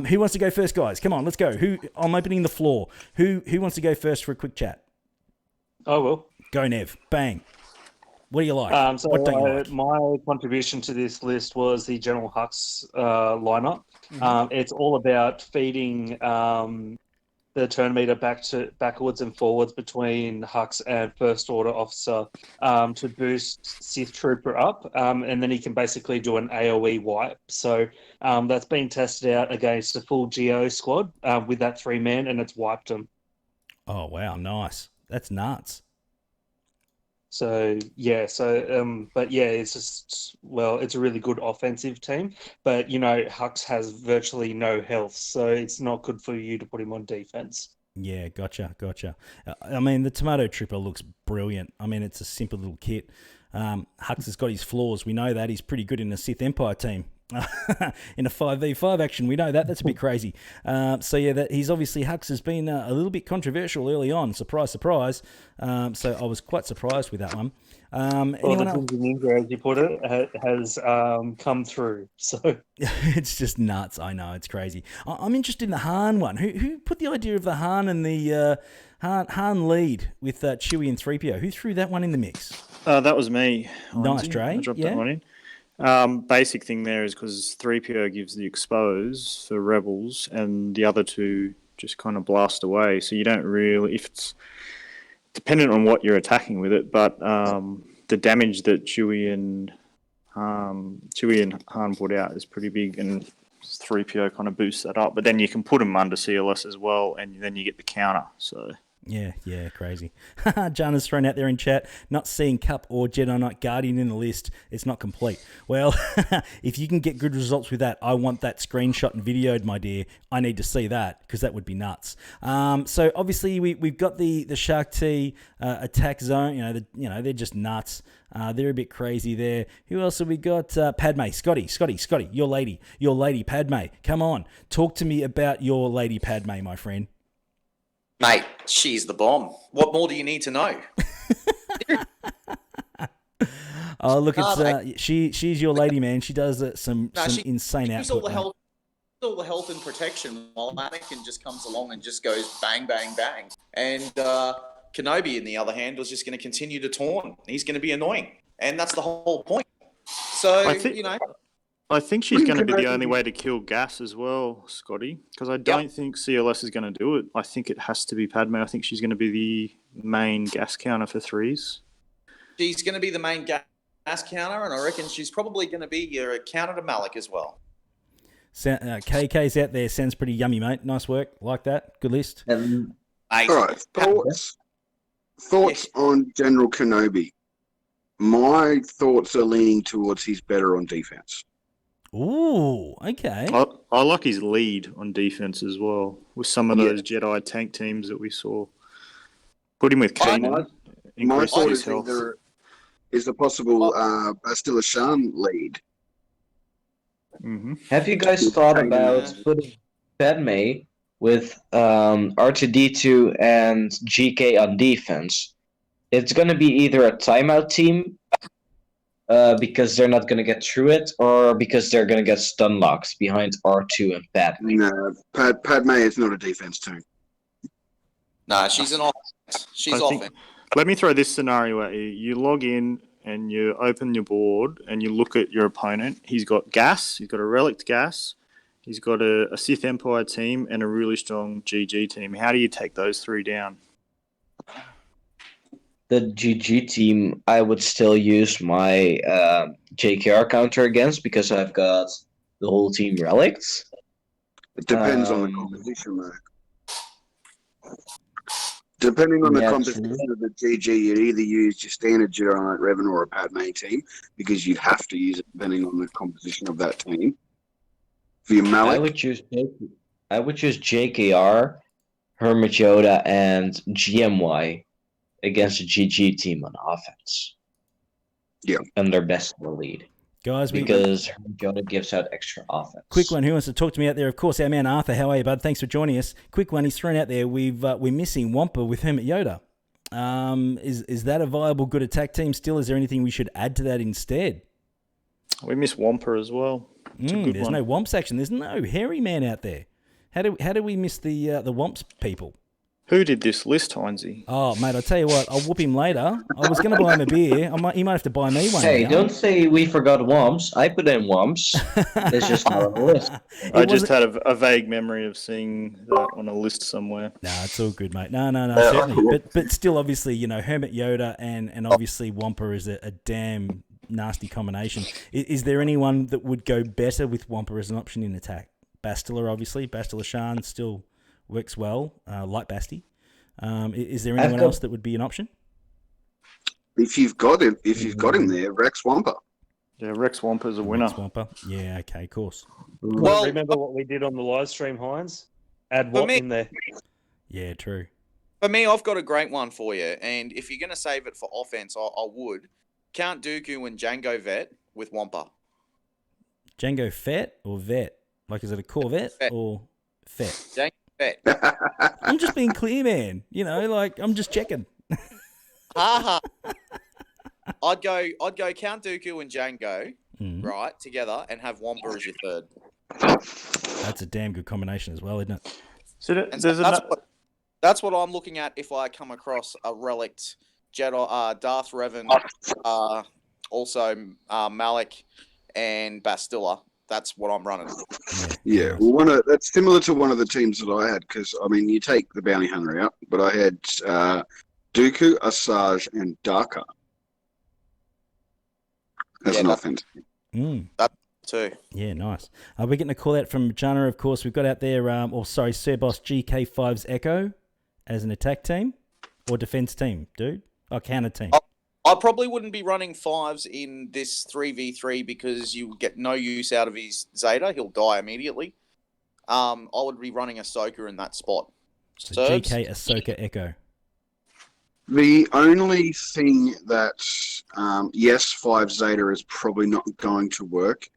Who wants to go first, guys? Come on, let's go. I'm opening the floor. Who wants to go first for a quick chat? I will. Go, Nev. Bang. What do you like? What don't you like? My contribution to this list was the General Hux lineup. Mm-hmm. It's all about feeding the turn meter backwards and forwards between Hux and First Order Officer to boost Sith Trooper up, and then he can basically do an AoE wipe. So that's been tested out against a full GO squad with that 3-man, and it's wiped them. Oh, wow, nice. That's nuts. So but yeah, it's just, it's a really good offensive team, but Hux has virtually no health, so it's not good for you to put him on defense. Yeah, gotcha. I mean, the Tomato Trooper looks brilliant. I mean, it's a simple little kit. Hux has got his flaws. We know that. He's pretty good in a Sith Empire team. In a 5v5 action, we know that. That's a bit crazy. Hux has been a little bit controversial early on. Surprise. So I was quite surprised with that one. Anyone else? The Ninja, as you put it, has come through. So it's just nuts. I know, it's crazy. I'm interested in the Han one. Who put the idea of the Han and the Han lead with Chewie and 3PO? Who threw that one in the mix? That was me. Nice, Dre. I dropped that one in. Basic thing there is because 3PO gives the expose for rebels and the other two just kind of blast away. So you don't really, if it's dependent on what you're attacking with it, but the damage that Chewie and Han put out is pretty big, and 3PO kind of boosts that up. But then you can put them under CLS as well, and then you get the counter. So. Yeah, crazy. Jana's thrown out there in chat, not seeing Cup or Jedi Knight Guardian in the list. It's not complete. Well, if you can get good results with that, I want that screenshot and videoed, my dear. I need to see that because that would be nuts. So obviously we've got the Shark T attack zone. They're just nuts. They're a bit crazy there. Who else have we got? Padme, Scotty, your lady Padme. Come on, talk to me about your lady Padme, my friend. Mate, she's the bomb. What more do you need to know? Oh, look, she's your lady, man. She does some insane output. All the health and protection, while Anakin just comes along and just goes bang, bang, bang. And Kenobi, on the other hand, was just going to continue to taunt. He's going to be annoying, and that's the whole point. So I think she's going to be the only way to kill gas as well, Scotty, because I don't think CLS is going to do it. I think it has to be Padme. I think she's going to be the main gas counter for threes. She's going to be the main gas counter, and I reckon she's probably going to be your counter to Malik as well. KK's out there. Sounds pretty yummy, mate. Nice work. Like that. Good list. All right. Thoughts on General Kenobi. My thoughts are leaning towards he's better on defense. Ooh, okay. I like his lead on defense as well with some of those Jedi tank teams that we saw. Put him with Kanan. My thought is either is the possible Bastila Shan lead. Mm-hmm. Have you guys thought about putting Padme with R2D2 and GK on defense, it's going to be either a timeout team because they're not going to get through it, or because they're going to get stun locks behind R2 and Padme. No, Padme is not a defense team. Nah, she's an offense. She's I think- offense. Let me throw this scenario at you. You log in and you open your board and you look at your opponent. He's got gas. He's got a relic gas. He's got a Sith Empire team and a really strong GG team. How do you take those three down? The GG team, I would still use my JKR counter against because I've got the whole team relics. It depends on the composition, though. Depending on the composition of the GG, you'd either use your standard Jedi Knight Revan or a Padme team, because you'd have to use it depending on the composition of that team. For your Malik, I would choose JKR, Hermit Yoda, and GMY against a GG team on offense. Yeah. And they're best in the lead. Guys, because Hermit Yoda gives out extra offense. Quick one, who wants to talk to me out there? Of course, our man Arthur. How are you, bud? Thanks for joining us. Quick one, he's thrown out there. We're missing Wampa with Hermit Yoda. Is that a viable good attack team still? Is there anything we should add to that instead? We miss Wampa as well. There's no Womps action. There's no hairy man out there. How do we miss the Womps people? Who did this list, Heinzie? Oh, mate, I'll tell you what. I'll whoop him later. I was going to buy him a beer. He might have to buy me one. Hey, now. don't say we forgot Womps. I put in Womps. It's just not on the list. I just had a vague memory of seeing that on a list somewhere. No, it's all good, mate. No, certainly. But still, obviously, Hermit Yoda and obviously Wampa is a damn nasty combination. Is there anyone that would go better with Wampa as an option in attack? Bastila, obviously. Bastila Shan still works well, like Basti. Is there anyone else that would be an option? If you've got him there, Rex Wampa. Yeah, Rex Wampa's a winner. Rex Wampa. Yeah, okay, of course. Well, remember what we did on the live stream, Heinz? Add what in there? Yeah, true. For me, I've got a great one for you, and if you're going to save it for offense, I would. Count Dooku and Django Vet with Wampa. Django Fett or Vet? Like, is it a Corvette Fett. or Fett? Django Vet. I'm just being clear, man. I'm just checking. I'd go Count Dooku and Django, right, together, and have Wampa as your third. That's a damn good combination as well, isn't it? So that's what I'm looking at if I come across a relict Jedi, Darth Revan, also Malik and Bastila. That's what I'm running. Yeah, well, that's similar to one of the teams that I had, because you take the bounty hunter out, but I had Dooku, Asajj, and Daka as an offense. That too. Yeah, nice. We're getting a call out from Jana, of course. We've got out there, Sir Boss GK5's Echo as an attack team or defense team, dude. Or counter team. I probably wouldn't be running fives in this 3v3 because you get no use out of his Zeta. He'll die immediately. I would be running Ahsoka in that spot. So GK, Ahsoka, Echo. The only thing that, yes, 5 Zeta is probably not going to work.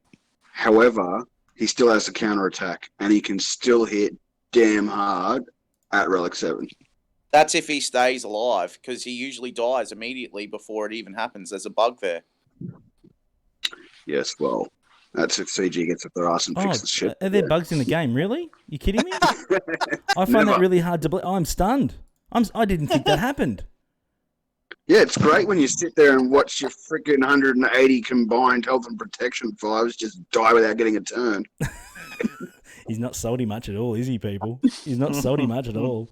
However, he still has the counter attack, and he can still hit damn hard at Relic 7. That's if he stays alive, because he usually dies immediately before it even happens. There's a bug there. Yes, well, that's if CG gets up their ass and fixes shit. Are there bugs in the game, really? You kidding me? I find that really hard to believe. I'm stunned. I didn't think that happened. Yeah, it's great when you sit there and watch your freaking 180 combined health and protection 5s just die without getting a turn. He's not salty much at all, is he, people? He's not salty much at all.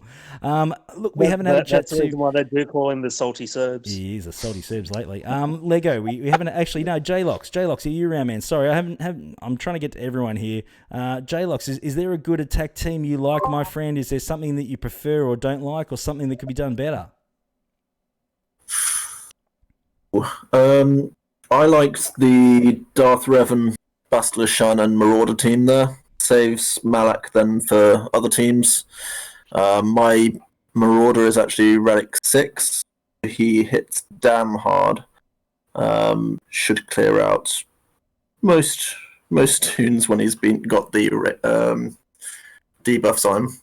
Look, we haven't had a chat That's the reason why they do call him the salty Serbs. He is a salty Serbs lately. Lego, we haven't actually. No, J-Locks, are you around, man? Sorry, I'm trying to get to everyone here. J-Locks, is there a good attack team you like, my friend? Is there something that you prefer or don't like, or something that could be done better? I liked the Darth Revan, Bastila Shan, and Marauder team there. Saves Malak then for other teams. My Marauder is actually Relic 6. He hits damn hard. Should clear out most tunes when he's got the debuffs on him.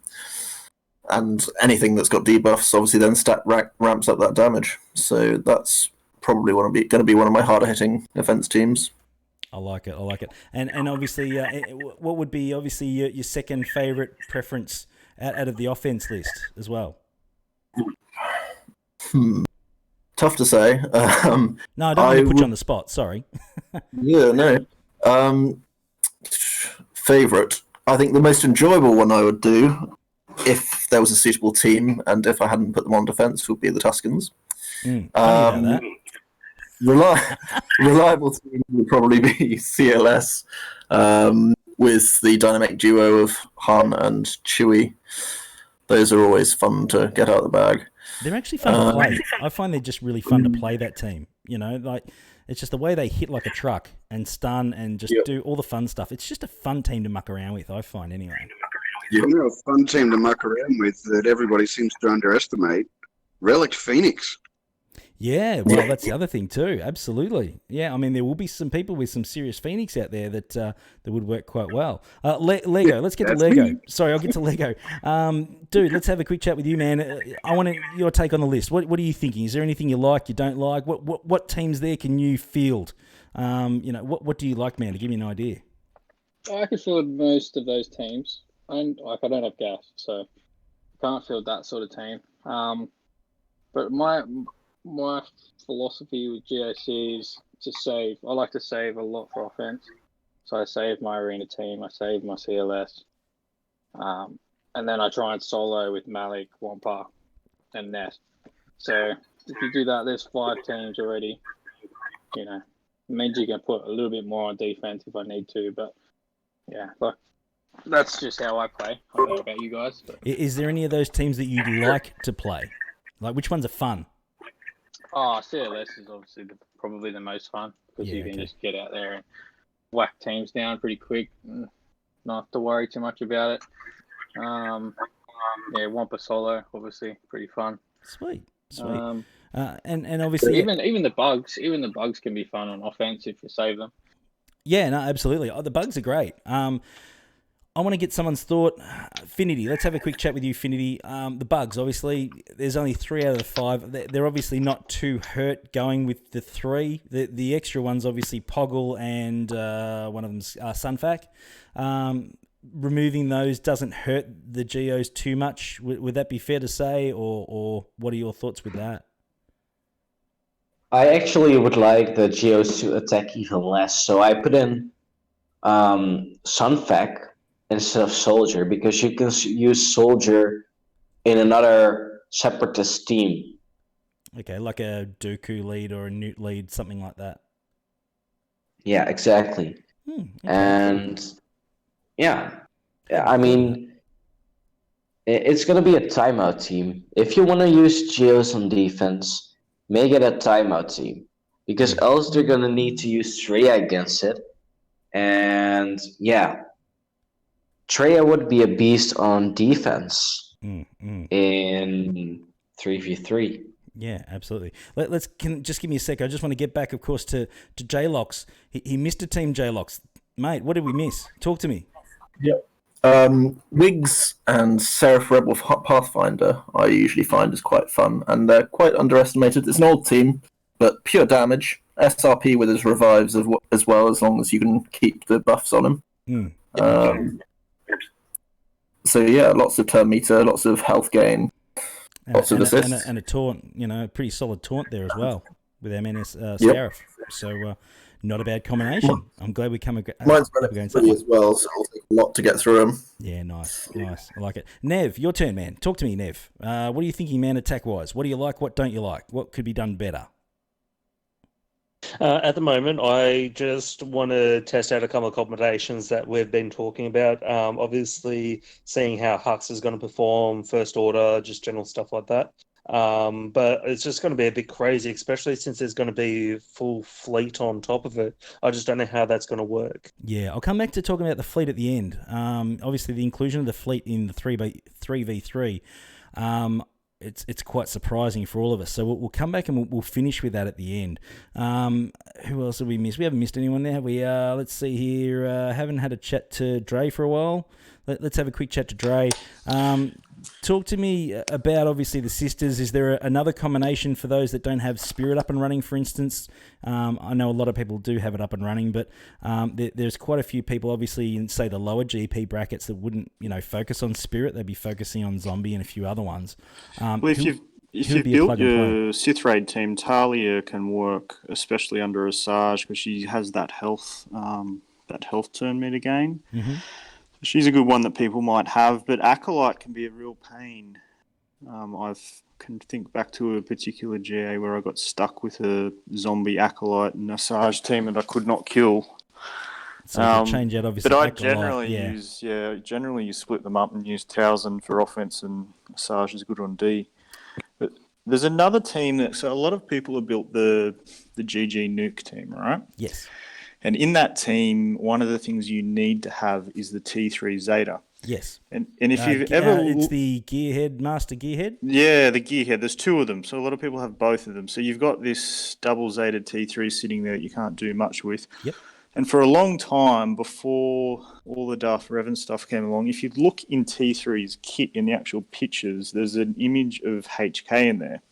and anything that's got debuffs obviously then ramps up that damage. So that's probably going to be one of my harder hitting offense teams. I like it. I like it. And obviously, what would be obviously your second favorite preference out of the offense list as well? Tough to say. No, I don't want to put you on the spot. Sorry. Yeah, no. Favorite. I think the most enjoyable one I would do, if there was a suitable team and if I hadn't put them on defense, would be the Tuskens. Funny about that. Reliable team would probably be CLS, with the dynamic duo of Han and Chewie. Those are always fun to get out of the bag. They're actually fun to play. I find they're just really fun to play, that team. You know, like it's just the way they hit like a truck and stun and just do all the fun stuff. It's just a fun team to muck around with, I find, anyway. You know, a fun team to muck around with that everybody seems to underestimate. Relic Phoenix. Yeah, well, that's the other thing too. Absolutely. Yeah, I mean, there will be some people with some serious Phoenix out there that would work quite well. Lego, let's get to Lego. Me. Sorry, I'll get to Lego. Dude, let's have a quick chat with you, man. I want your take on the list. What are you thinking? Is there anything you like, you don't like? What teams there can you field? What do you like, man, to give me an idea? I can field most of those teams. I don't have gas, so I can't field that sort of team. But my philosophy with GAC is to save. I like to save a lot for offense. So I save my arena team, I save my CLS. And then I try and solo with Malik, Wampa, and Nest. So if you do that, there's 5 teams already. You know, it means you can put a little bit more on defense if I need to. But yeah, that's just how I play. I don't know about you guys. But. Is there any of those teams that you'd like to play? Like, which ones are fun? Oh, CLS is obviously probably the most fun because you can just get out there and whack teams down pretty quick. Not have to worry too much about it. Wampa solo, obviously, pretty fun. Sweet. And obviously even the bugs can be fun on offense if you save them. Yeah, no, absolutely. The bugs are great. I want to get someone's thought. Finity, let's have a quick chat with you, Finity. The bugs, obviously, there's only 3 out of the 5. They're obviously not too hurt going with the 3. The extra ones, obviously, Poggle and one of them's Sunfac. Removing those doesn't hurt the Geos too much. Would that be fair to say, or what are your thoughts with that? I actually would like the Geos to attack even less, so I put in Sunfac instead of Soldier, because you can use Soldier in another separatist team. Okay, like a Dooku lead or a Newt lead, something like that. Yeah, exactly. Okay. And I mean, it's going to be a timeout team. If you want to use Geos on defense, make it a timeout team, because else they're going to need to use Trey against it. And yeah, Trey would be a beast on defense in 3v3. Yeah, absolutely. Just give me a sec. I just want to get back, of course, to J-Locks. He missed a team, J-Locks. Mate, what did we miss? Talk to me. Yep. Wigs and Seraph Rebel Pathfinder I usually find is quite fun, and they're quite underestimated. It's an old team, but pure damage. SRP with his revives as well, as long as you can keep the buffs on him. So yeah, lots of turn meter, lots of health gain, lots of assists. And a taunt, a pretty solid taunt there as well with MNS Seraph. So not a bad combination. I'm glad we come against Mine's relatively as well, so it'll take a lot to get through them. Yeah, nice. I like it. Nev, your turn, man. Talk to me, Nev. What are you thinking, man, attack-wise? What do you like? What don't you like? What could be done better? At the moment, I just want to test out a couple of combinations that we've been talking about. Obviously, seeing how Hux is going to perform, first order, just general stuff like that. But it's just going to be a bit crazy, especially since there's going to be full fleet on top of it. I just don't know how that's going to work. Yeah, I'll come back to talking about the fleet at the end. Obviously, the inclusion of the fleet in the 3v3, it's quite surprising for all of us. So we'll come back and we'll finish with that at the end. Who else have we missed? We haven't missed anyone there, have we? Let's see here. Haven't had a chat to Dre for a while. Let's have a quick chat to Dre. Talk to me about, obviously, the sisters. Is there another combination for those that don't have Spirit up and running, for instance? I know a lot of people do have it up and running, but there's quite a few people, obviously, in, say, the lower GP brackets that wouldn't, focus on Spirit. They'd be focusing on Zombie and a few other ones. Well, if you've built your Sith Raid team, Talia can work, especially under Asajj, because she has that health turn meter gain. Mm-hmm. She's a good one that people might have, but Acolyte can be a real pain. I can think back to a particular GA where I got stuck with a zombie Acolyte and Asajj team that I could not kill. So change out, obviously. But I Acolyte, generally you split them up and use Towson for offense, and Asajj is good on D. But there's another team so a lot of people have built the GG Nuke team, right? Yes. And in that team, one of the things you need to have is the T3 Zeta. Yes. And if you've ever... it's the Gearhead, Master Gearhead? Yeah, the Gearhead. There's two of them. So a lot of people have both of them. So you've got this double Zeta T3 sitting there that you can't do much with. Yep. And for a long time, before all the Darth Revan stuff came along, if you look in T3's kit in the actual pictures, there's an image of HK in there.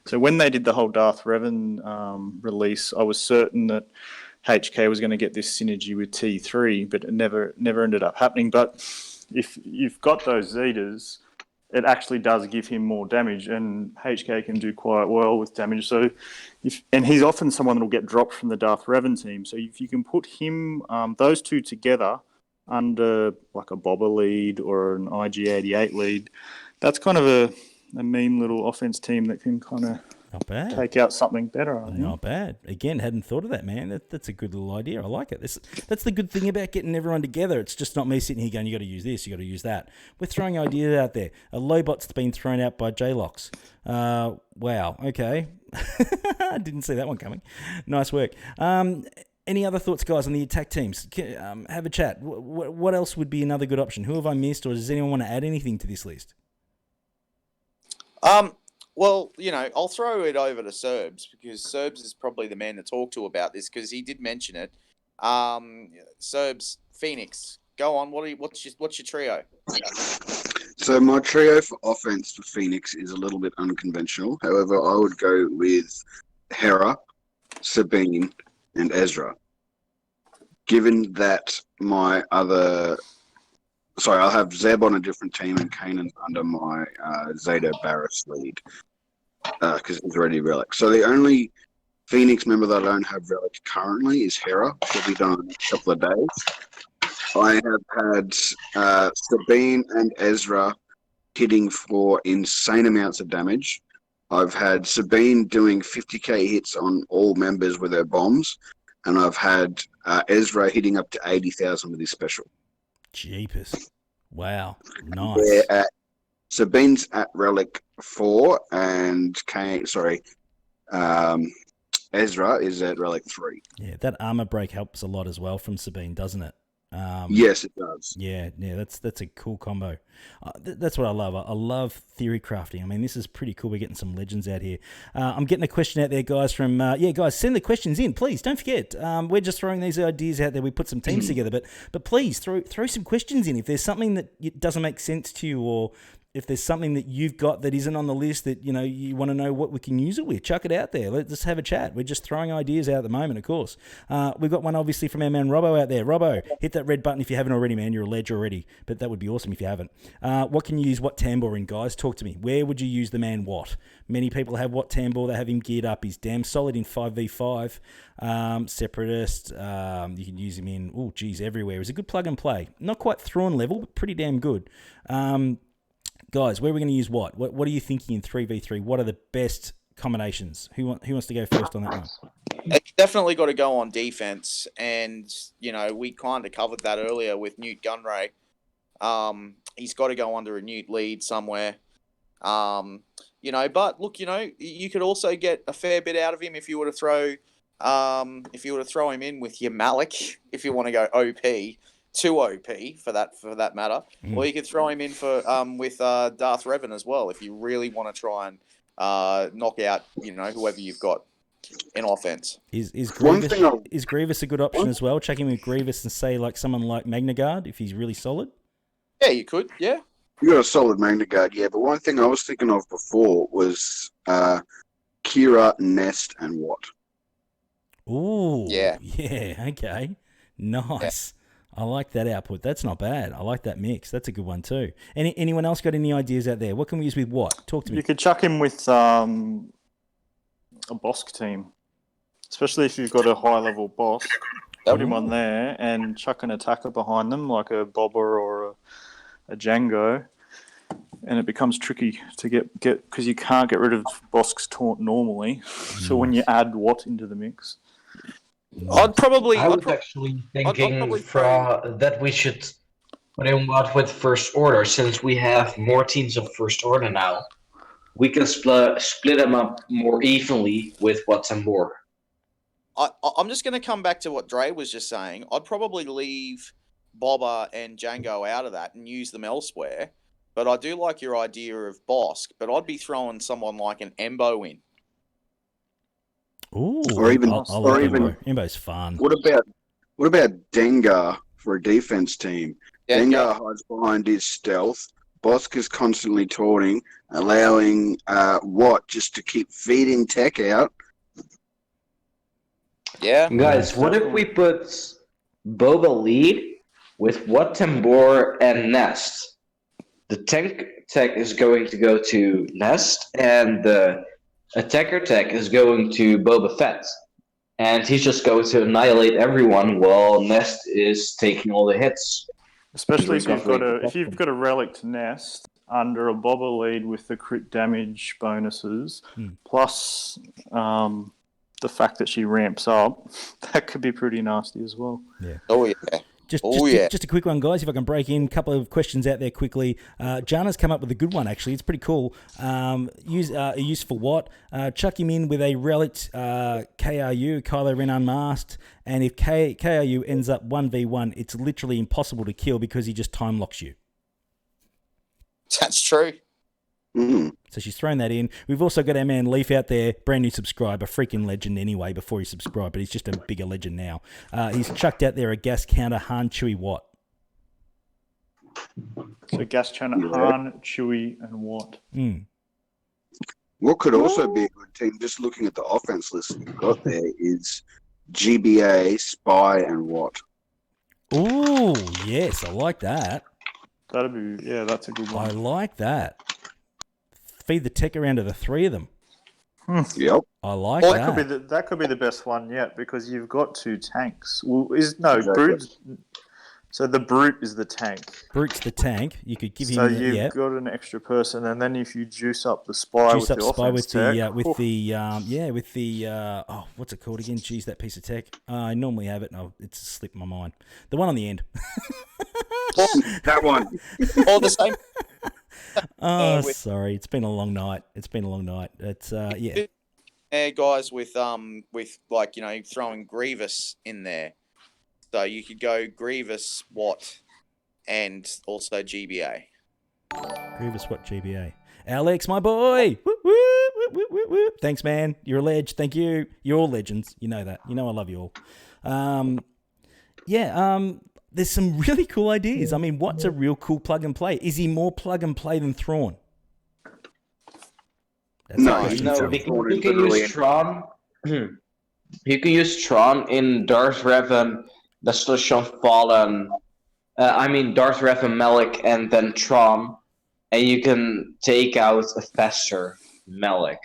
So when they did the whole Darth Revan release, I was certain that HK was going to get this synergy with T3, but it never ended up happening. But if you've got those Zetas, it actually does give him more damage, and HK can do quite well with damage. So, and he's often someone that will get dropped from the Darth Revan team. So if you can put him, those two together under like a Boba lead or an IG-88 lead, that's kind of a mean little offense team that can kind of not bad. Take out something better. I think. Not bad. Again, hadn't thought of that, man. That's a good little idea. I like it. That's the good thing about getting everyone together. It's just not me sitting here going, you got to use this, you got to use that. We're throwing ideas out there. A Lobot's been thrown out by J-Locks. Wow. Okay. I didn't see that one coming. Nice work. Any other thoughts, guys, on the attack teams? Have a chat. What else would be another good option? Who have I missed, or does anyone want to add anything to this list? Well, I'll throw it over to Serbs, because Serbs is probably the man to talk to about this, because he did mention it. Serbs, Phoenix, go on. What's your trio? So my trio for offense for Phoenix is a little bit unconventional. However, I would go with Hera, Sabine, and Ezra. Given that I'll have Zeb on a different team and Kanan under my Zeta Barris lead, because he's already Relic. So the only Phoenix member that I don't have Relic currently is Hera. She'll be done in a couple of days. I have had Sabine and Ezra hitting for insane amounts of damage. I've had Sabine doing 50k hits on all members with her bombs, and I've had Ezra hitting up to 80,000 with his special. Jeepers. Wow. Nice. Sabine's at Relic 4, and Ezra is at Relic 3. Yeah, that armor break helps a lot as well from Sabine, doesn't it? Yes, it does. Yeah, that's a cool combo. That's what I love. I love theory crafting. I mean, this is pretty cool. We're getting some legends out here. I'm getting a question out there, guys, from... guys, send the questions in, please. Don't forget. We're just throwing these ideas out there. We put some teams together, but please throw some questions in. If there's something that doesn't make sense to you, or if there's something that you've got that isn't on the list that, you want to know what we can use it with, chuck it out there. Let's just have a chat. We're just throwing ideas out at the moment, of course. We've got one, obviously, from our man Robbo out there. Robbo, hit that red button if you haven't already, man. You're a ledge already, but that would be awesome if you haven't. What can you use what Tambor in, guys? Talk to me. Where would you use the man what? Many people have what Tambor. They have him geared up. He's damn solid in 5v5. Separatist. You can use him in, everywhere. He's a good plug and play. Not quite Thrawn level, but pretty damn good. Guys, where are we going to use what? What are you thinking in 3v3? What are the best combinations? Who wants to go first on that one? It's definitely got to go on defense, and we kind of covered that earlier with Newt Gunray. He's got to go under a Newt lead somewhere. But look, you could also get a fair bit out of him if you were to throw him in with your Malik, if you want to go OP. Too OP for that matter, or you could throw him in for with Darth Revan as well if you really want to try and knock out whoever you've got in offense. Is Grievous a good option as well? Check him with Grievous and say like someone like Magna Guard if he's really solid. Yeah, you could. Yeah. You got a solid Magna Guard, yeah. But one thing I was thinking of before was Kira, Nest, and Watt. Ooh, Yeah. okay, nice. I like that output. That's not bad. I like that mix. That's a good one too. Anyone else got any ideas out there? What can we use with what? Talk to me. You could chuck him with a Bosk team, especially if you've got a high-level boss. Put him on there and chuck an attacker behind them, like a Bobber or a Django, and it becomes tricky to get because you can't get rid of Bosk's taunt normally. So when you add Watt into the mix, I'd probably. I was actually thinking that we should put in what with First Order, since we have more teams of First Order now. We can split them up more evenly with what's and more. I'm just going to come back to what Dre was just saying. I'd probably leave Bobber and Django out of that and use them elsewhere. But I do like your idea of Bosk, but I'd be throwing someone like an Embo in. Ooh, Or even- Embo's fun. What about Dengar for a defense team? Dengar hides behind his stealth. Bosk is constantly taunting, allowing Watt just to keep feeding tech out. Yeah. Guys, what if we put Boba lead with what Tambor and Nest? The tank tech is going to go to Nest, and the attacker tech is going to Boba Fett. And he's just going to annihilate everyone while Nest is taking all the hits. especially if you've got a relic nest under a Bobber lead with the crit damage bonuses, plus the fact that she ramps up, that could be pretty nasty as well. Yeah. Oh, yeah. Just a quick one, guys, if I can break in. A couple of questions out there quickly. Jana's come up with a good one, actually. It's pretty cool. Use for what? Chuck him in with a relic KRU, Kylo Ren Unmasked, and if KRU ends up 1v1, it's literally impossible to kill because he just time locks you. That's true. Mm. So she's thrown that in. We've also got our man Leaf out there, brand new subscriber, freaking legend anyway before he subscribed, but he's just a bigger legend now. He's chucked out there a gas counter, Han, Chewie, Watt. So gas channel, Han, Chewie, and Watt. What could also be a good team, just looking at the offense list you've got there, is GBA, Spy, and Watt. Ooh, yes, I like that. That's a good one. I like that. Feed the tech around to the three of them. Yep. I like Well, that. that could be the best one yet because you've got two tanks. Well, Exactly. Brute. So the Brute is the tank. Brute's the tank. You could give So him. you've got an extra person, and then if you juice up the Spy Juice with up the Spy offense what's it called again? Jeez, that piece of tech. I normally have it. No, it's slipped my mind. The one on the end. That one. All the same. Oh, sorry. It's been a long night. It's Guys with like, you know, throwing Grievous in there. So you could go Grievous, Watt, and also GBA. Grievous what GBA. Alex, my boy. Whoop, whoop, whoop, whoop, whoop, whoop. Thanks, man. You're a ledge. Thank you. You're all legends. You know that. You know I love you all. There's some really cool ideas. I mean, what's a real cool plug and play? Is he more plug and play than Thrawn? That's a question. You can use Tron. You can use Tron in Darth Revan, Desolation Fallen. Darth Revan, Malak, and then Tron, and you can take out a faster Malak.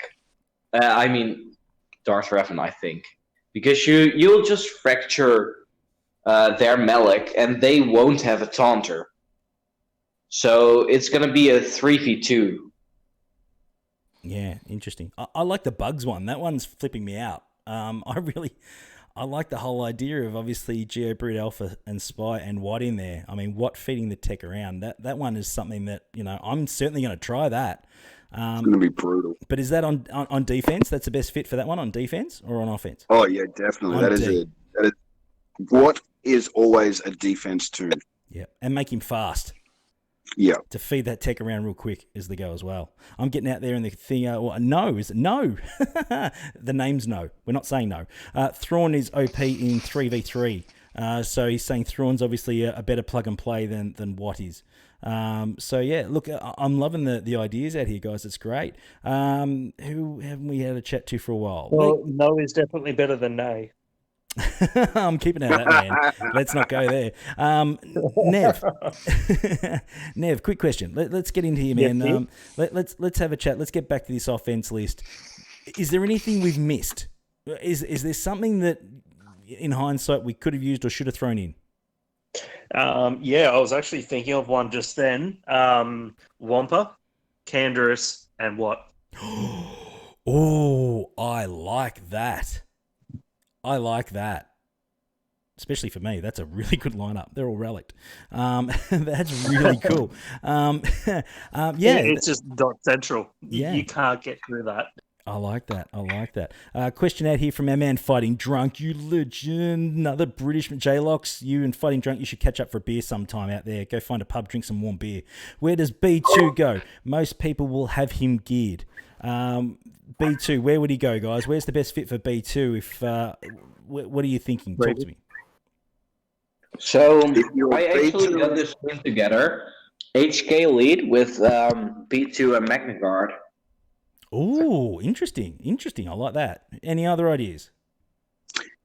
Darth Revan, I think, because you'll just fracture their Malak, and they won't have a taunter. So it's gonna be a 3v2. Yeah, interesting. I like the bugs one. That one's flipping me out. I like the whole idea of obviously Geo Brute Alpha and Spy and Watt in there. I mean, Watt feeding the tech around. That one is something that, you know, I'm certainly going to try that. It's going to be brutal. But is that on defense? That's the best fit for that one on defense or on offense? Oh yeah, definitely. That is Watt is always a defense tune. Yeah, and make him fast. Yeah. To feed that tech around real quick is the go as well. I'm getting out there in the thing. No. The name's no. We're not saying no. Thrawn is OP in 3v3. So he's saying Thrawn's obviously a better plug and play than Watt is. So yeah, look, I'm loving the ideas out here, guys. It's great. Who haven't we had a chat to for a while? Well, no is definitely better than nay. I'm keeping out of that, man. Let's not go there. Nev, Nev, quick question. Let's get into here, man. Let's have a chat. Let's get back to this offense list. Is there anything we've missed? Is there something that, in hindsight, we could have used or should have thrown in? Yeah, I was actually thinking of one just then. Wampa, Canderous, and what? Oh, I like that. I like that. Especially for me, that's a really good lineup. They're all relicked. That's really cool. Yeah, it's just dot central. Yeah. You can't get through that. I like that. I like that. Question out here from our man Fighting Drunk. You legend. Another British J-Locks. You and Fighting Drunk, you should catch up for a beer sometime out there. Go find a pub, drink some warm beer. Where does B2 go? Most people will have him geared. B2, where would he go, guys? Where's the best fit for B2? If what are you thinking? Talk to me. So I actually got this team together. HK lead with B2 and McNagard. Oh, interesting. Interesting. I like that. Any other ideas?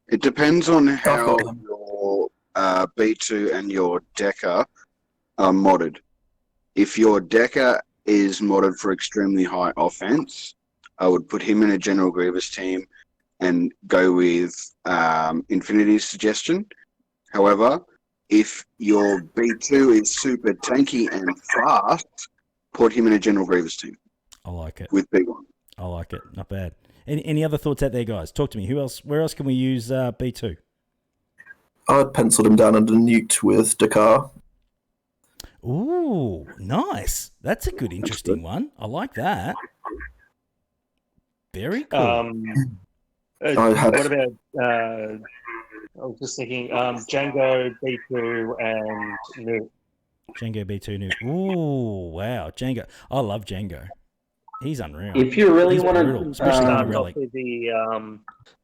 It depends on how your B2 and your Decker are modded. If your Decker is modded for extremely high offense, I would put him in a General Grievous team and go with Infinity's suggestion. However, if your B2 is super tanky and fast, put him in a General Grievous team. I like it. With B1. I like it. Not bad. Any other thoughts out there, guys? Talk to me. Who else? Where else can we use B2? I penciled him down under Newt with Dakar. Ooh, nice. That's a good, interesting one. I like that. Very cool. What about? I was just thinking, Django, B2, and Newt. Django, B2, Newt. Ooh, wow, Django. I love Django. He's unreal. If you really want to, especially start with off with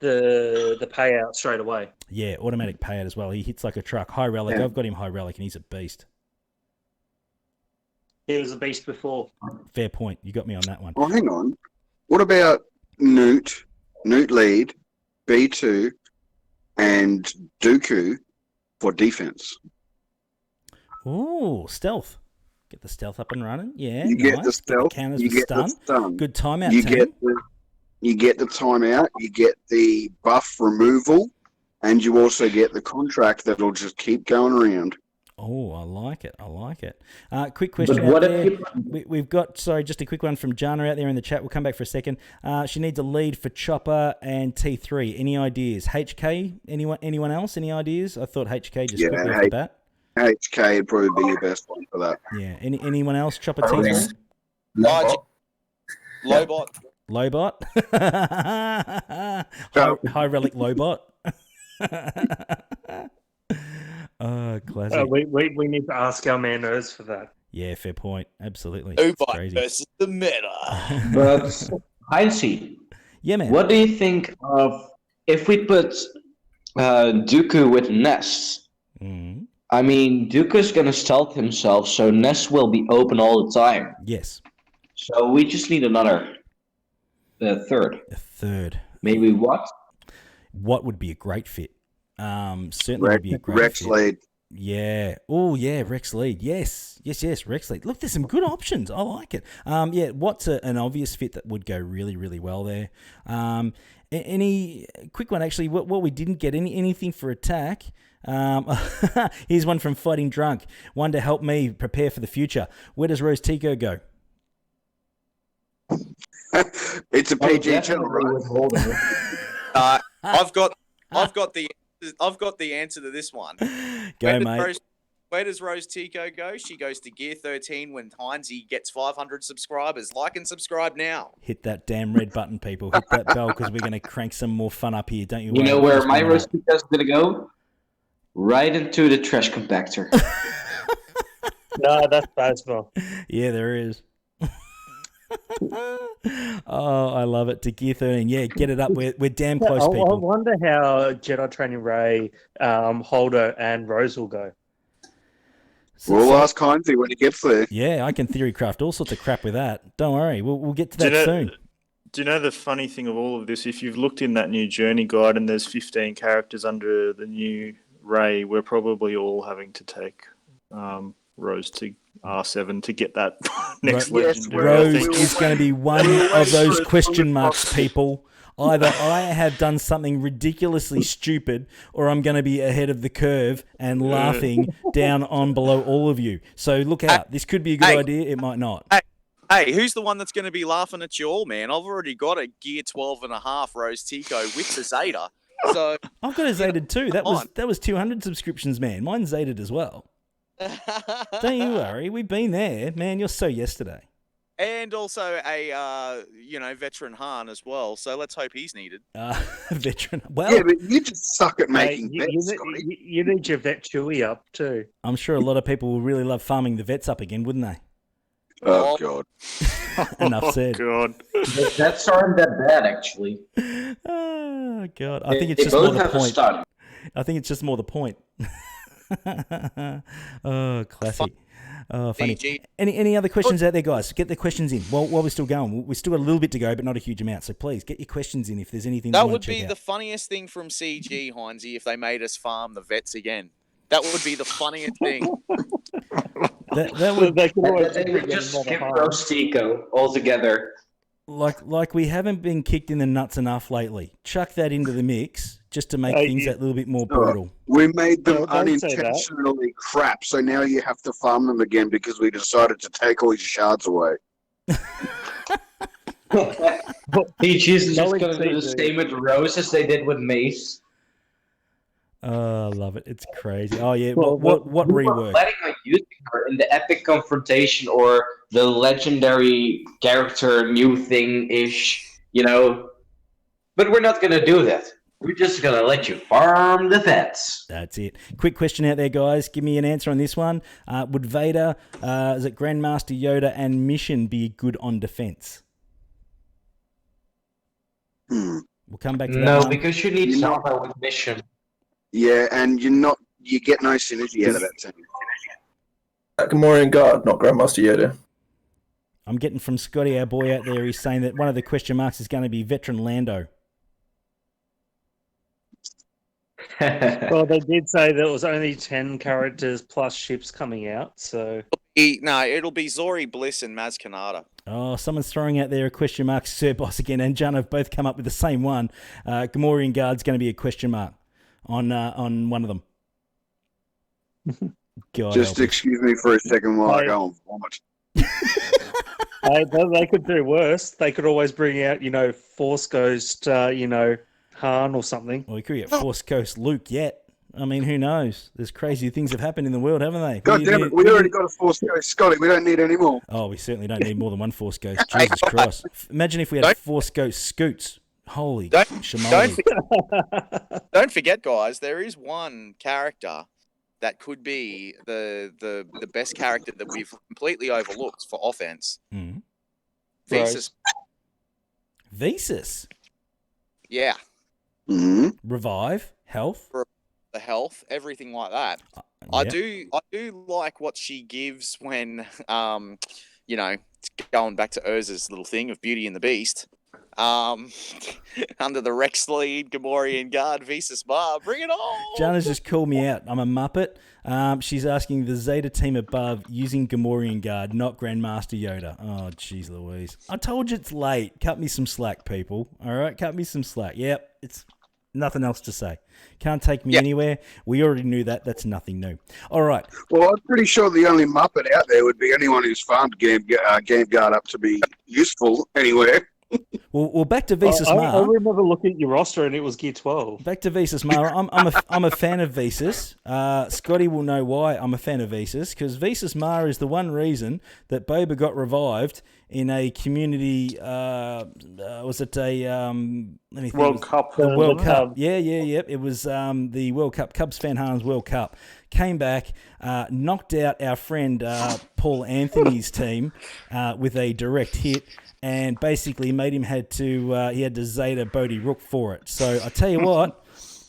the payout straight away. Yeah, automatic payout as well. He hits like a truck. High relic. Yeah. I've got him high relic, and he's a beast. He was a beast before. Fair point. You got me on that one. Oh, hang on. What about Newt lead, B2, and Dooku for defense? Ooh, stealth. Get the stealth up and running. Yeah, you get the stealth. Counters you with get stun. the stun. Good timeout. You get the timeout. You get the buff removal, and you also get the contract that'll just keep going around. Oh, I like it. I like it. Quick question But out what there. if We've got, sorry, just a quick one from Jana out there in the chat. We'll come back for a second. She needs a lead for Chopper and T3. Any ideas? HK? Anyone else? Any ideas? I thought HK just quickly off the bat. HK would probably be your best one for that. Yeah. Anyone else? Chopper T3? Lobot. Lobot? high relic Lobot? Classic. We need to ask our man-ers for that. Yeah, fair point. Absolutely. Ubot versus the meta. But Heinzie, yeah, man. what do you think of if we put Dooku with Nest? Mm. I mean, Dooku's going to stealth himself, so Nest will be open all the time. Yes. So we just need another third. A third. Maybe what? What would be a great fit? Certainly would be a great Rex fit. lead. Yeah. Oh, yeah. Rex lead. Yes. Rex lead. Look, there's some good options. I like it. Yeah. What's an obvious fit that would go really, really well there? Any quick one actually? What we didn't get anything for attack. Here's one from Fighting Drunk. One to help me prepare for the future. Where does Rose Tico go? It's a PG channel, right? I've got the answer to this one. Go, mate. Where does Rose Tico go? She goes to Gear 13 when Heinzie gets 500 subscribers. Like and subscribe now. Hit that damn red button, people. Hit that bell because we're going to crank some more fun up here. Don't you? You know where my Rose Tico is going to go? Right into the trash compactor. No, that's Basma. Yeah, there is. Oh, I love it. To Gear 13. Yeah, get it up. We're damn close, people. I wonder how Jedi Training Ray, Holder, and Rose will go. We'll ask Heinzie when he gets there. Yeah, I can theory craft all sorts of crap with that. Don't worry, we'll get to that soon. Do you know the funny thing of all of this? If you've looked in that new journey guide and there's 15 characters under the new Ray, we're probably all having to take Rose to R7 to get that next legendary. Rose is going to be one of those question marks, people. Either I have done something ridiculously stupid, or I'm going to be ahead of the curve and laughing down on below all of you. So look out. This could be a good idea. It might not. Hey, who's the one that's going to be laughing at you all, man? I've already got a Gear 12.5 Rose Tico with the Zeta. So I've got a Zeta too. That was 200 subscriptions, man. Mine's Zeta as well. Don't you worry. We've been there, man. You're so yesterday. And also a veteran Han as well. So let's hope he's needed. Veteran. Well, yeah, but you just suck at making vets, Scotty. You need your vet Chewy up too. I'm sure a lot of people will really love farming the vets up again, wouldn't they? Oh, God. Enough said. God. The vets aren't that bad, actually. Oh, God. I think it's They just more both the have a point. stun. I think it's just more the point. Oh, classic. Oh, funny. DG. Any other questions out there, guys? Get the questions in while we're still going. We've still got a little bit to go, but not a huge amount. So please get your questions in if there's anything That you want would to check be out. the funniest thing from CG, Heinzie, if they made us farm the vets again. That would be the funniest thing. That would, They could always They would just another skip Han. Rostico altogether. like we haven't been kicked in the nuts enough lately. Chuck that into the mix just to make Hey, things you- that little bit more brutal. We made them Don't say that. unintentionally crap, so now you have to farm them again because we decided to take all your shards away. PG's just Knowing going to do the CG. same with Rose as they did with Mace. Oh, I love it. It's crazy. Oh, yeah. Well, What We were rework? planning on using her in the epic confrontation or the legendary character new thing-ish, But we're not going to do that. We're just going to let you farm the vets. That's it. Quick question out there, guys. Give me an answer on this one. Would Vader, is it Grandmaster Yoda and Mission be good on defense? We'll come back to that No, one. because you need Samba with mission. Yeah, and you get no synergy out of that team. Gamorrean Guard, not Grandmaster Yoda. I'm getting from Scotty, our boy out there, he's saying that one of the question marks is going to be veteran Lando. Well, they did say there was only 10 characters plus ships coming out, so It'll be Zori Bliss and Maz Kanata. Oh, someone's throwing out there a question mark. Sir Boss again and John have both come up with the same one. Gamorrean Guard's going to be a question mark on one of them. God Just help us. excuse me for a second while I Hey. go and vomit. they could do worse. They could always bring out, Force Ghost, Han or something. Well, we could get Force Ghost Luke yet. I mean, who knows? There's crazy things have happened in the world, haven't they? God damn it, we already got a Force Ghost, Scotty. We don't need any more. Oh, we certainly don't need more than one Force Ghost. Jesus Christ. Imagine if we had Force Ghost Scoots. Holy shamoly. Don't forget, guys, there is one character that could be the best character that we've completely overlooked for offense. Mhm. Thesis. Vesus. Yeah. Mm-hmm. Revive. Health. The health, everything like that. I do like what she gives when going back to Urza's little thing of Beauty and the Beast. Under the Rex lead, Gamorrean Guard, Vesus Bar, bring it on! Jana's just called me out. I'm a Muppet. She's asking the Zeta team above using Gamorrean Guard, not Grandmaster Yoda. Oh, jeez Louise. I told you it's late. Cut me some slack, people. All right? Cut me some slack. Yep, it's nothing else to say. Can't take me anywhere. We already knew that. That's nothing new. All right. Well, I'm pretty sure the only Muppet out there would be anyone who's farmed Game Guard up to be useful anywhere. Well, back to Vesus I Mar. remember looking at your roster and it was Gear 12. Back to Vesus Mar. I'm a fan of Vesus. Scotty will know why I'm a fan of Vesus, because Vesus Mar is the one reason that Boba got revived in a community. Was it a let me think, World Cup. The World wasn't it? Cup. Yeah. It was the World Cup, Cubs fan Hans World Cup. Came back, knocked out our friend Paul Anthony's team with a direct hit, and basically made him he had to Zeta Bodhi Rook for it. So I tell you what,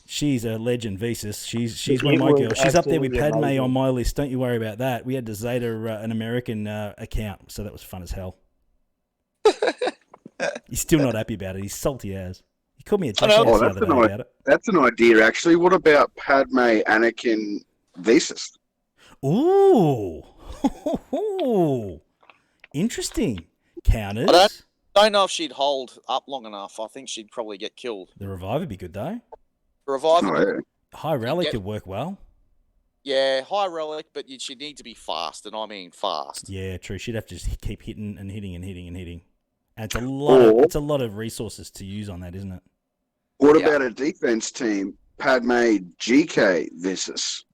She's a legend, Visas. She's It one of my was girls. She's up there with absolutely Padme amazing. on my list. Don't you worry about that. We had to Zeta an American account, so that was fun as hell. He's still not happy about it. He's salty as. He called me a jackass Oh, the that's other an, day I- about it. that's an idea, actually. What about Padme, Anakin, Visas? Ooh. Interesting. Counters. I don't know if she'd hold up long enough. I think she'd probably get killed. The revive would be good, though. Reviving, Oh, yeah. High Rally Yep. could work well. yeah, high relic, but she'd need to be fast, and I mean fast. Yeah, true. She'd have to just keep hitting and hitting and hitting and hitting. And it's a lot of resources to use on that, isn't it? What Yeah. about a defense team? Padme, GK, Visas.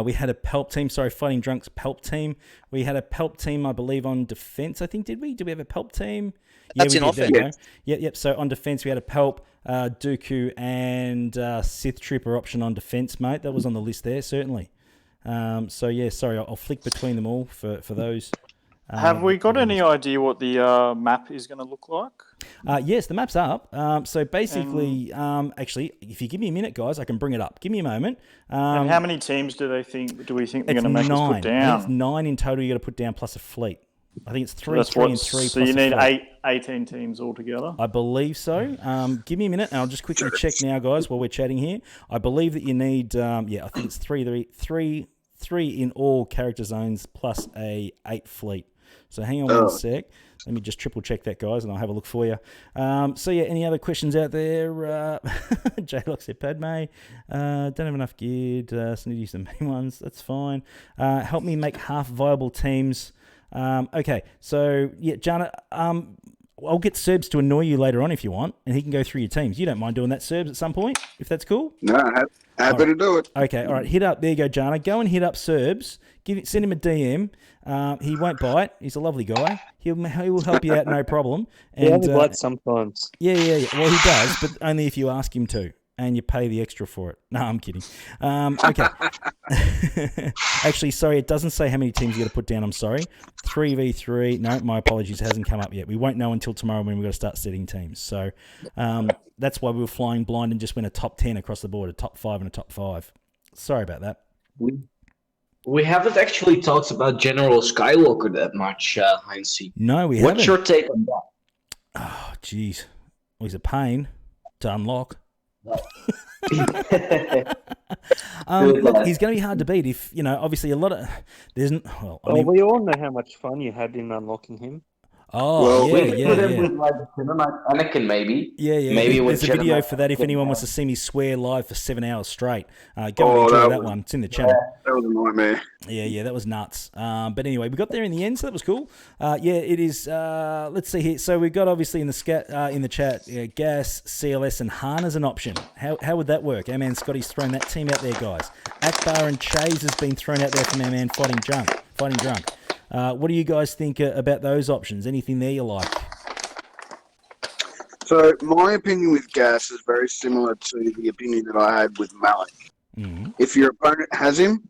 We had a Pelp team, Fighting Drunk's Pelp team. We had a Pelp team, I believe, on defense, I think, did we? Did we have a Pelp team? That's we in did. There we offense. go. Yep. So on defense, we had a Pelp, Dooku, and Sith Trooper option on defense, mate. That was on the list there, certainly. Sorry, I'll flick between them all for those. Have we got any idea what the map is going to look like? Yes, the map's up. So basically, actually, if you give me a minute, guys, I can bring it up. Give me a moment. And how many teams do we think they're It's going to make us 9. put down? It's 9 in total you got to put down plus a fleet. I think it's So 3, that's 3, what. and 3 So plus you a need fleet. 18 teams altogether. I believe so. Give me a minute, and I'll just quickly check now, guys, while we're chatting here. I believe that you need, I think it's three in all character zones plus a 8 fleet. So hang on one sec. Let me just triple check that, guys, and I'll have a look for you. Any other questions out there? J-Lock said Padme. Don't have enough gear. So need to use the main ones. That's fine. Help me make half viable teams. Okay, so yeah, Jana, I'll get Serbs to annoy you later on if you want, and he can go through your teams. You don't mind doing that, Serbs, at some point, if that's cool? No, happy to do it. Okay, all right, hit up. There you go, Jana. Go and hit up Serbs. Send him a DM. He won't bite. He a lovely guy. He will help you out, no problem. Yeah, And he bites sometimes. yeah. Well, he does, but only if you ask him to, and you pay the extra for it. No, I'm kidding. Okay. Actually, sorry, it doesn't say how many teams you got to put down. I'm sorry. 3v3. No, my apologies. It hasn't come up yet. We won't know until tomorrow when we've got to start setting teams. So that's why we were flying blind and just went a top 10 across the board, a top 5 and a top 5. Sorry about that. We haven't actually talked about General Skywalker that much, Heinze. No, we haven't. What's your take on that? Oh, jeez. Well, he's a pain to unlock. Look, he's going to be hard to beat if, obviously a lot of... We all know how much fun you had in unlocking him. Oh, Well, yeah. With like Anakin, maybe. Yeah. Maybe There's with a video Jedi. for that if anyone wants to see me swear live for 7 hours straight. Go and enjoy that one. It's in the channel. That was a nightmare. Yeah, that was nuts. But anyway, we got there in the end, so that was cool. It is. Let's see here. So we've got obviously in the chat, Gas, CLS, and Han as an option. How would that work? Our man Scotty's thrown that team out there, guys. Akbar and Chase has been thrown out there from our man Fighting Drunk. What do you guys think about those options? Anything there you like? So my opinion with Gas is very similar to the opinion that I had with Malik. Mm-hmm. If your opponent has him,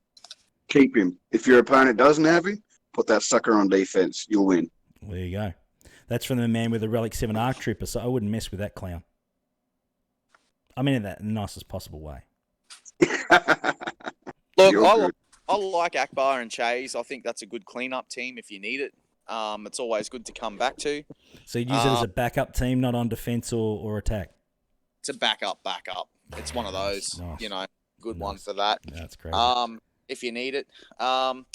keep him. If your opponent doesn't have him, put that sucker on defense. You'll win. There you go. That's from the man with the Relic 7 Arc Trooper, so I wouldn't mess with that clown. I mean in the nicest possible way. Look, You're good. I like Akbar and Chase. I think that's a good cleanup team if you need it. It's always good to come back to. So you'd use it as a backup team, not on defense or attack? It's a backup. It's one of those, Nice. good one for that. That's great. If you need it. And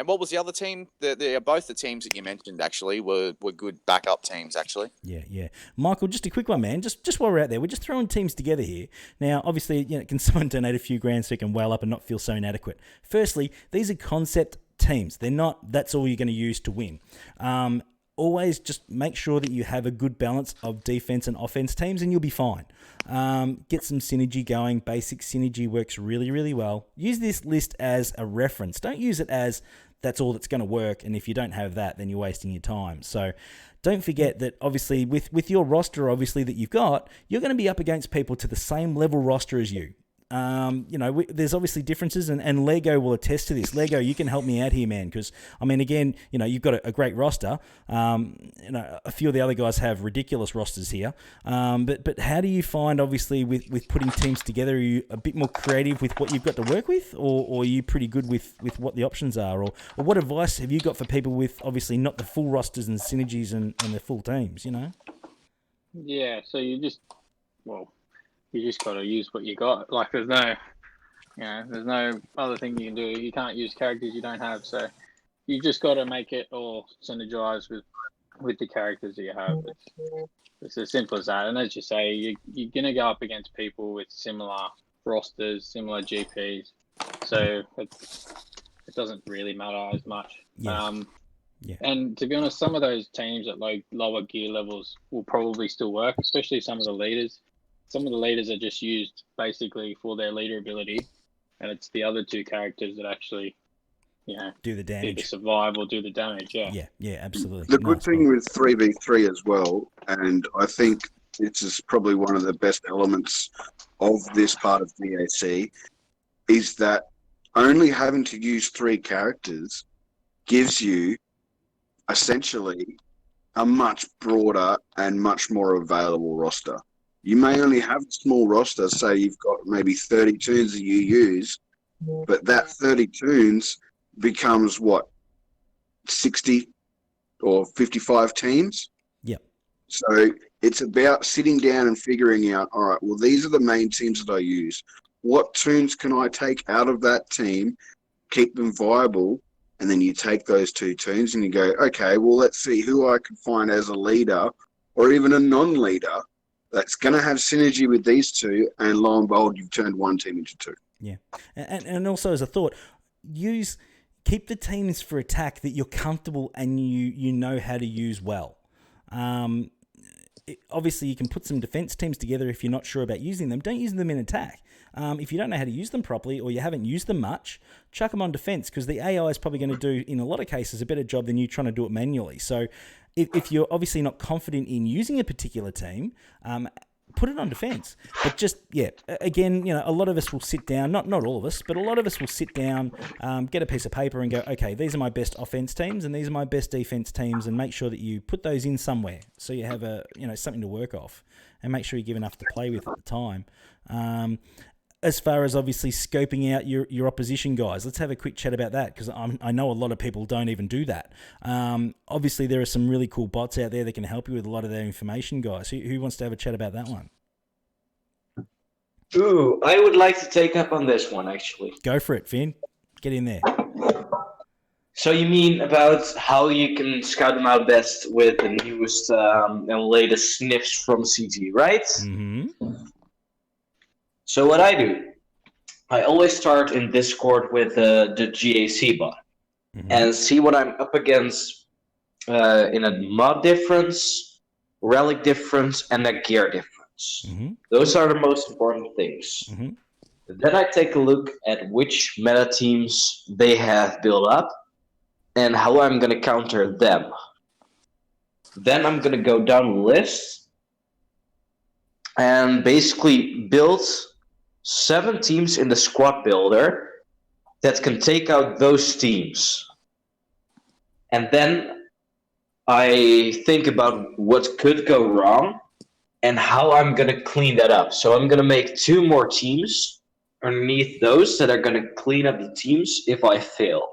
what was the other team? Both the teams that you mentioned actually were good backup teams actually. Yeah. Michael, just a quick one, man. Just while we're out there, we're just throwing teams together here. Now, obviously, can someone donate a few grand so you can well up and not feel so inadequate? Firstly, these are concept teams. They're not, that's all you're going to use to win. Always just make sure that you have a good balance of defense and offense teams and you'll be fine. Get some synergy going. Basic synergy works really, really well. Use this list as a reference. Don't use it as that's all that's going to work, and if you don't have that, then you're wasting your time. So don't forget that obviously with your roster obviously that you've got, you're going to be up against people to the same level roster as you. there's obviously differences, and Lego will attest to this. Lego, you can help me out here, man, because, I mean, again, you've got a great roster. A few of the other guys have ridiculous rosters here. But how do you find, obviously, with putting teams together, are you a bit more creative with what you've got to work with, or are you pretty good with what the options are? Or what advice have you got for people with, obviously, not the full rosters and synergies and the full teams, Yeah, so you just got to use what you got. Like, there's no other thing you can do. You can't use characters you don't have, so you just got to make it all synergize with the characters that you have. It's as simple as that. And as you say, you're going to go up against people with similar rosters, similar GPs, so it doesn't really matter as much. Yeah. And to be honest, some of those teams at lower gear levels will probably still work, especially some of the leaders. Some of the leaders are just used basically for their leader ability, and it's the other two characters that actually, do the damage, either survive or do the damage. Yeah, absolutely. The good thing with 3v3 as well, and I think this is probably one of the best elements of this part of GAC, is that only having to use 3 characters gives you essentially a much broader and much more available roster. You may only have a small roster, say you've got maybe 30 tunes that you use, but that 30 tunes becomes 60 or 55 teams? Yep. So it's about sitting down and figuring out, all right, well, these are the main teams that I use. What tunes can I take out of that team, keep them viable, and then you take those 2 tunes and you go, okay, well, let's see who I can find as a leader or even a non-leader that's going to have synergy with these 2, and lo and behold, you've turned one team into 2. Yeah. And also, as a thought, keep the teams for attack that you're comfortable and you know how to use well. Obviously, you can put some defense teams together if you're not sure about using them. Don't use them in attack. If you don't know how to use them properly or you haven't used them much, chuck them on defense, because the AI is probably going to do, in a lot of cases, a better job than you trying to do it manually. So if you're obviously not confident in using a particular team, put it on defense. But just, again, a lot of us will sit down, not all of us, but a lot of us will sit down, get a piece of paper and go, okay, these are my best offense teams and these are my best defense teams, and make sure that you put those in somewhere so you have something to work off, and make sure you give enough to play with at the time. As far as obviously scoping out your opposition guys, let's have a quick chat about that, because I know a lot of people don't even do that. Obviously, there are some really cool bots out there that can help you with a lot of their information, guys. Who wants to have a chat about that one? Ooh, I would like to take up on this one, actually. Go for it, Finn. Get in there. So you mean about how you can scout them out best with the newest and latest sniffs from CG, right? Mm-hmm. So what I do, I always start in Discord with the GAC bot, and see what I'm up against in a mod difference, relic difference, and a gear difference. Those are the most important things. Then I take a look at which meta teams they have built up and how I'm going to counter them. Then I'm going to go down the list and basically build 7 teams in the squad builder that can take out those teams. And then I think about what could go wrong and how I'm going to clean that up. So I'm going to make 2 more teams underneath those that are going to clean up the teams if I fail.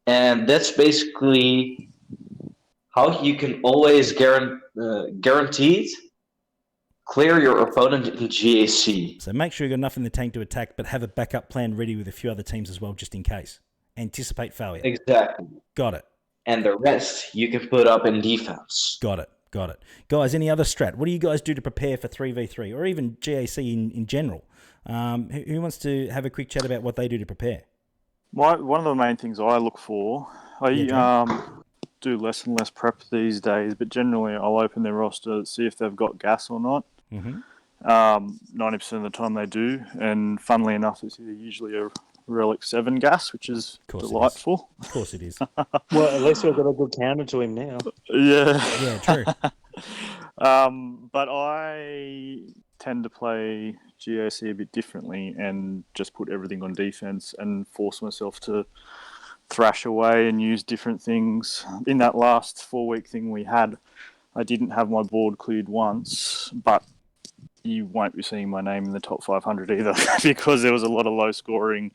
And that's basically how you can always guaranteed clear your opponent in GAC. So make sure you've got enough in the tank to attack, but have a backup plan ready with a few other teams as well, just in case. Anticipate failure. Exactly. Got it. And the rest you can put up in defense. Got it. Guys, any other strat? What do you guys do to prepare for 3v3 or even GAC in general? Who wants to have a quick chat about what they do to prepare? One of the main things I look for, do less and less prep these days, but generally I'll open their roster, see if they've got gas or not. 90% of the time they do, and funnily enough, it's usually a Relic 7 gas, which is delightful. Of course it is. Well, at least we've got a good counter to him now. Yeah, true. But I tend to play GAC a bit differently and just put everything on defense and force myself to thrash away and use different things. In that last 4-week thing we had, I didn't have my board cleared once, but you won't be seeing my name in the top 500 either because there was a lot of low scoring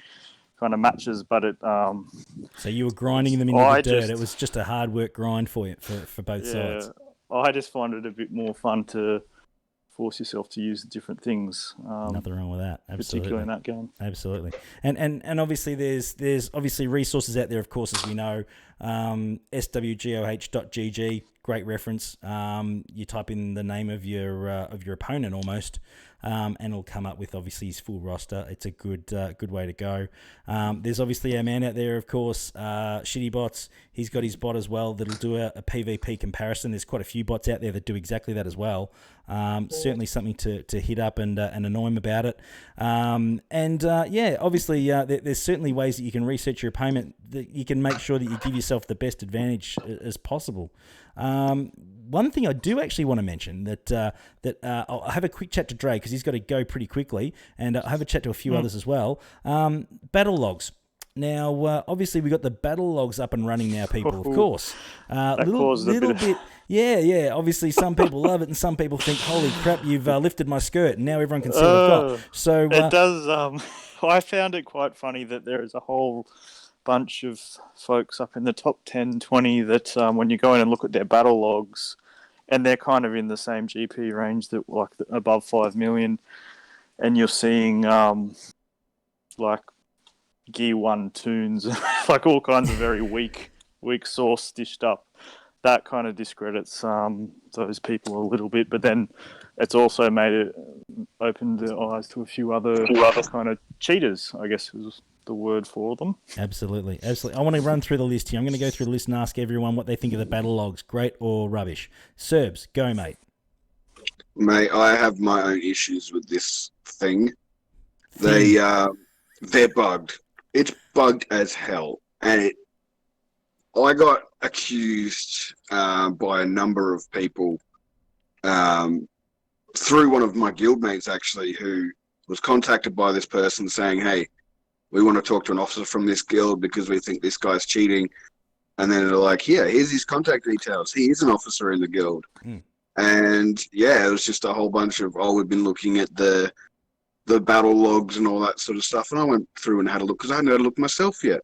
kind of matches. But it so you were grinding them into the dirt. It was just a hard work grind for you for both sides. I just find it a bit more fun to force yourself to use different things. Nothing wrong with that. Absolutely. Particularly in that game. Absolutely. And obviously there's obviously resources out there, of course, as we know. SWGoH great reference. You type in the name of your opponent almost, and it'll come up with obviously his full roster. It's a good way to go. There's obviously our man out there, of course, Shitty Bots. He's got his bot as well that'll do a PvP comparison. There's quite a few bots out there that do exactly that as well. Certainly something to hit up and annoy him about it. Obviously there's certainly ways that you can research your opponent, that you can make sure that you give yourself the best advantage as possible. One thing I do actually want to mention that I'll have a quick chat to Dre because he's got to go pretty quickly, and I'll have a chat to a few others as well. Battle logs. Now, obviously, we got the battle logs up and running now, people. Of course, little bit. Yeah. Obviously, some people love it, and some people think, "Holy crap, you've lifted my skirt, and now everyone can see what I've got." So it does. I found it quite funny that there is a whole bunch of folks up in the top 10, 20 that when you go in and look at their battle logs, and they're kind of in the same GP range that above 5 million, and you're seeing like Gear 1 tunes, like all kinds of very weak source stitched up. That kind of discredits those people a little bit, but then it's also made it opened the eyes to a few other kind of cheaters, I guess is the word for them. Absolutely. I want to run through the list here. I'm going to go through the list and ask everyone what they think of the battle logs, great or rubbish. Serbs, go, mate. Mate, I have my own issues with this thing. They're bugged. It's bugged as hell, and I got accused by a number of people through one of my guildmates, actually, who was contacted by this person saying, "Hey, we want to talk to an officer from this guild because we think this guy's cheating." And then they're like, "Yeah, here's his contact details. He is an officer in the guild." And yeah, it was just a whole bunch of, "Oh, we've been looking at the battle logs and all that sort of stuff." And I went through and had a look because I hadn't had a look myself yet.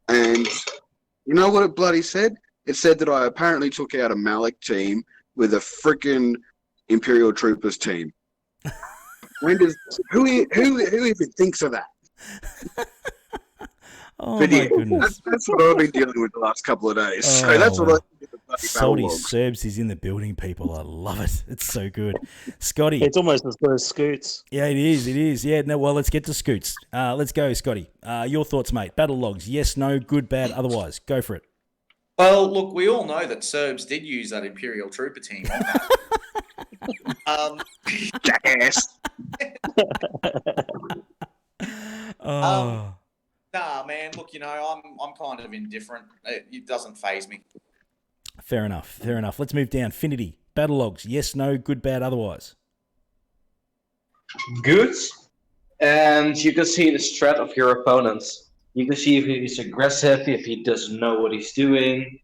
And you know what it bloody said? It said that I apparently took out a Malik team with a freaking Imperial Troopers team. When does who even thinks of that? Oh my goodness! That's what I've been dealing with the last couple of days. So that's what I think of the bloody battle Salty logs. Serbs is in the building, people. I love it. It's so good. Scotty. It's almost as good as Scoots. Yeah, it is. Yeah, no, well, let's get to Scoots. Let's go, Scotty. Your thoughts, mate. Battle logs. Yes, no, good, bad, otherwise. Go for it. Well, look, we all know that Serbs did use that Imperial Trooper team on that. Jackass. Nah, man. Look, I'm kind of indifferent. It doesn't faze me. Fair enough. Let's move down. Finity. Battle logs. Yes, no, good, bad, otherwise. Good, and you can see the strat of your opponents. You can see if he's aggressive, if he doesn't know what he's doing,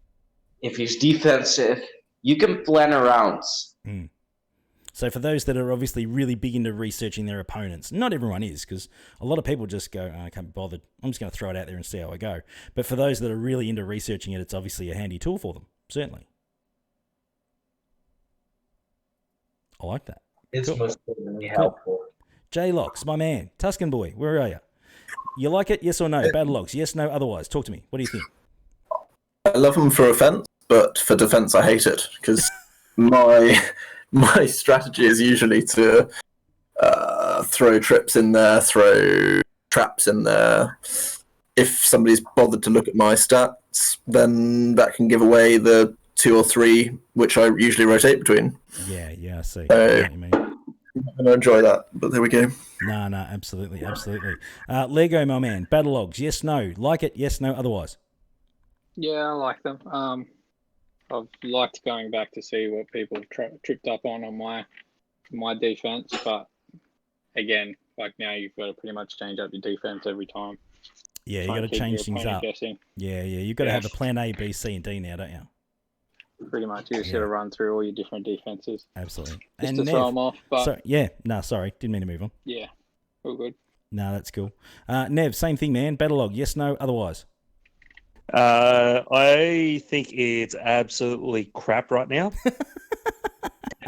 if he's defensive. You can plan around. So for those that are obviously really big into researching their opponents, not everyone is, because a lot of people just go, "I can't be bothered. I'm just going to throw it out there and see how I go." But for those that are really into researching it, it's obviously a handy tool for them, certainly. I like that. It's most certainly helpful. J-Locks, my man. Tusken boy, where are you? You like it, yes or no? Battle logs, yes, no, otherwise. Talk to me. What do you think? I love them for offense, but for defense, I hate it because my strategy is usually to throw trips in there, throw traps in there. If somebody's bothered to look at my stats, then that can give away the 2 or 3, which I usually rotate between. Yeah, I see. So, what you mean. I'm going to enjoy that, but there we go. No, absolutely. Lego, my man. Battle logs, yes, no. Like it, yes, no, otherwise. Yeah, I like them. I've liked going back to see what people have tripped up on my defense, but again, like now you've got to pretty much change up your defense every time. Yeah, you Try got to and keep change your things opponent up. guessing. Yeah, you've got to have a plan A, B, C, and D now, don't you? Pretty much, you just got to run through all your different defenses. Absolutely. Just And to Nev, throw them off. But sorry, didn't mean to move on. yeah, all good. No, that's cool. Nev, same thing, man. Battle log, yes, no, otherwise. I think it's absolutely crap right now.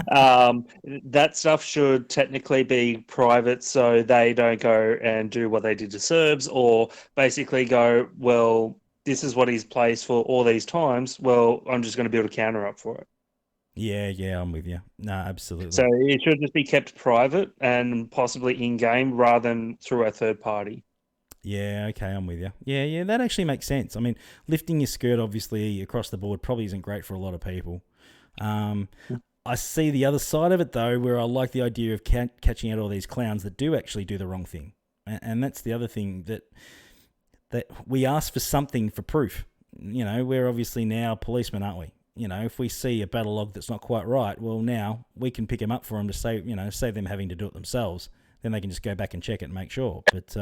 That stuff should technically be private, so they don't go and do what they did to Serbs, or basically go, well, this is what he's placed for all these times. Well, I'm just going to build a counter up for it. Yeah, I'm with you. No, absolutely. So it should just be kept private and possibly in-game rather than through a third party. Yeah, okay, I'm with you. Yeah, that actually makes sense. I mean, lifting your skirt, obviously, across the board probably isn't great for a lot of people. I see the other side of it, though, where I like the idea of catching out all these clowns that do actually do the wrong thing. And that's the other thing, that we ask for something for proof. You know, we're obviously now policemen, aren't we? You know, if we see a battle log that's not quite right, well, now we can pick them up for them to save them having to do it themselves. Then they can just go back and check it and make sure. But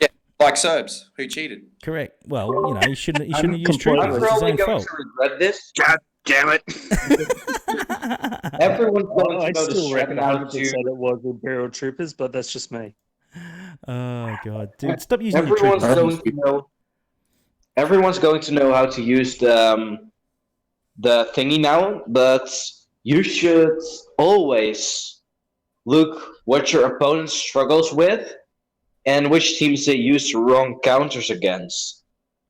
yeah, like Serbs who cheated. Correct. Well, you know, he shouldn't have used troopers. I'm It's his probably own going fault. to regret this. God damn it! Everyone's going I to know the still reckon how 100% to. it was Imperial Troopers, but that's just me. Oh god, dude, stop using your Everyone's troopers. going to know. Everyone's going to know how to use the thingy now, but you should always look what your opponent struggles with and which teams they use wrong counters against.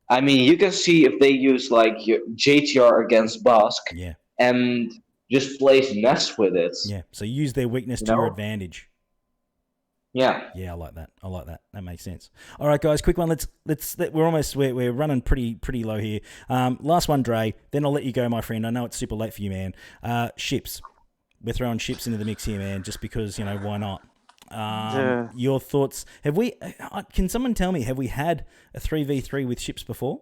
I mean, you can see if they use like JTR against Basque Yeah, and just place Nest with it. yeah. So use their weakness to No. your advantage. Yeah. Yeah, I like that. That makes sense. All right, guys, quick one. We're running pretty low here. Last one, Dre. Then I'll let you go, my friend. I know it's super late for you, man. Ships. We're throwing ships into the mix here, man. Just because, why not? Your thoughts? Have we? Can someone tell me? Have we had a 3v3 with ships before?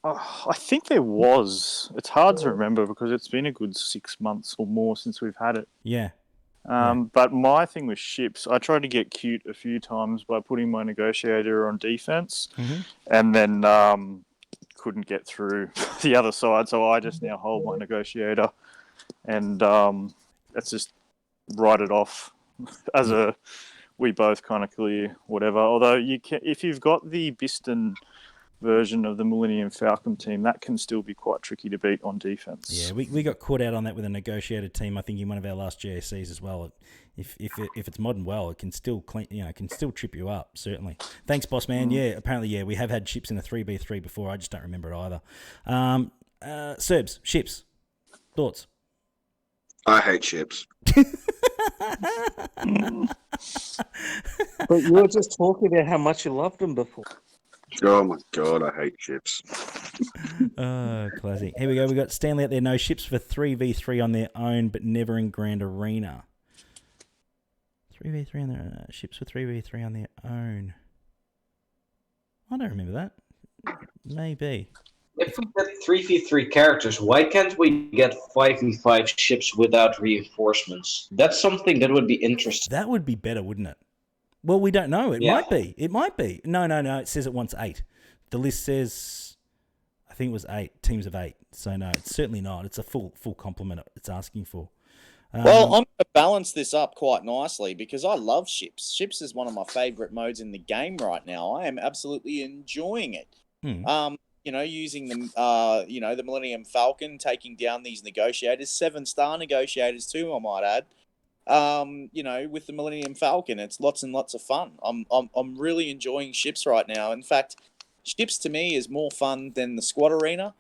I think there was. It's hard to remember because it's been a good 6 months or more since we've had it. Yeah. But my thing with ships, I tried to get cute a few times by putting my negotiator on defense, and then couldn't get through the other side. So I just now hold my negotiator, and let's just write it off as we both kind of clear whatever. Although you can, if you've got the Biston version of the Millennium Falcon team, that can still be quite tricky to beat on defense. Yeah, we got caught out on that with a negotiated team. I think in one of our last GACs as well. If it's modern well, it can still can still trip you up. Certainly. Thanks, boss man. Yeah, apparently we have had ships in a 3v3 before. I just don't remember it either. Serbs, ships, thoughts? I hate ships. But you were just talking about how much you loved them before. Oh my god, I hate ships. Oh, classic. Here we go. We got Stanley out there. No ships for 3v3 on their own, but never in Grand Arena. 3v3 on their ships for 3v3 on their own. I don't remember that. Maybe. If we get 3v3 characters, why can't we get 5v5 ships without reinforcements? That's something that would be interesting. That would be better, wouldn't it? Well, we don't know. It Yeah. might be. It might be. No. It says it wants 8. The list says, I think it was 8 teams of 8. So no, it's certainly not. It's a full complement it's asking for. Well, I'm going to balance this up quite nicely because I love ships. Ships is one of my favourite modes in the game right now. I am absolutely enjoying it. Using the the Millennium Falcon, taking down these negotiators, 7-star negotiators too, I might add. With the Millennium Falcon, it's lots and lots of fun. I'm really enjoying ships right now. In fact, ships to me is more fun than the squad arena,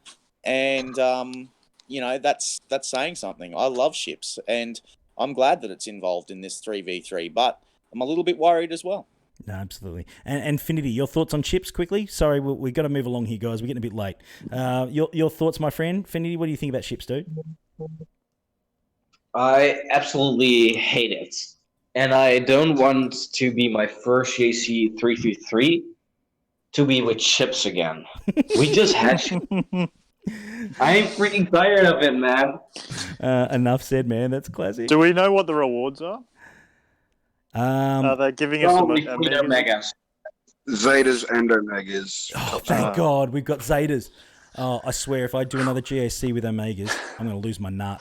and that's saying something. I love ships, and I'm glad that it's involved in this 3v3, but I'm a little bit worried as well. No, absolutely. And Infinity, your thoughts on ships quickly? Sorry, we've got to move along here, guys. We're getting a bit late. Your thoughts, my friend? Infinity, what do you think about ships, dude? I absolutely hate it. And I don't want to be my first JC 3v3 to be with ships again. We just had ships. I'm freaking tired of it, man. Enough said, man. That's classic. Do we know what the rewards are? They're giving us a Megas. Zetas and Omegas. Oh, thank God, we've got Zetas. Oh, I swear, if I do another GAC with Omegas, I'm going to lose my nut.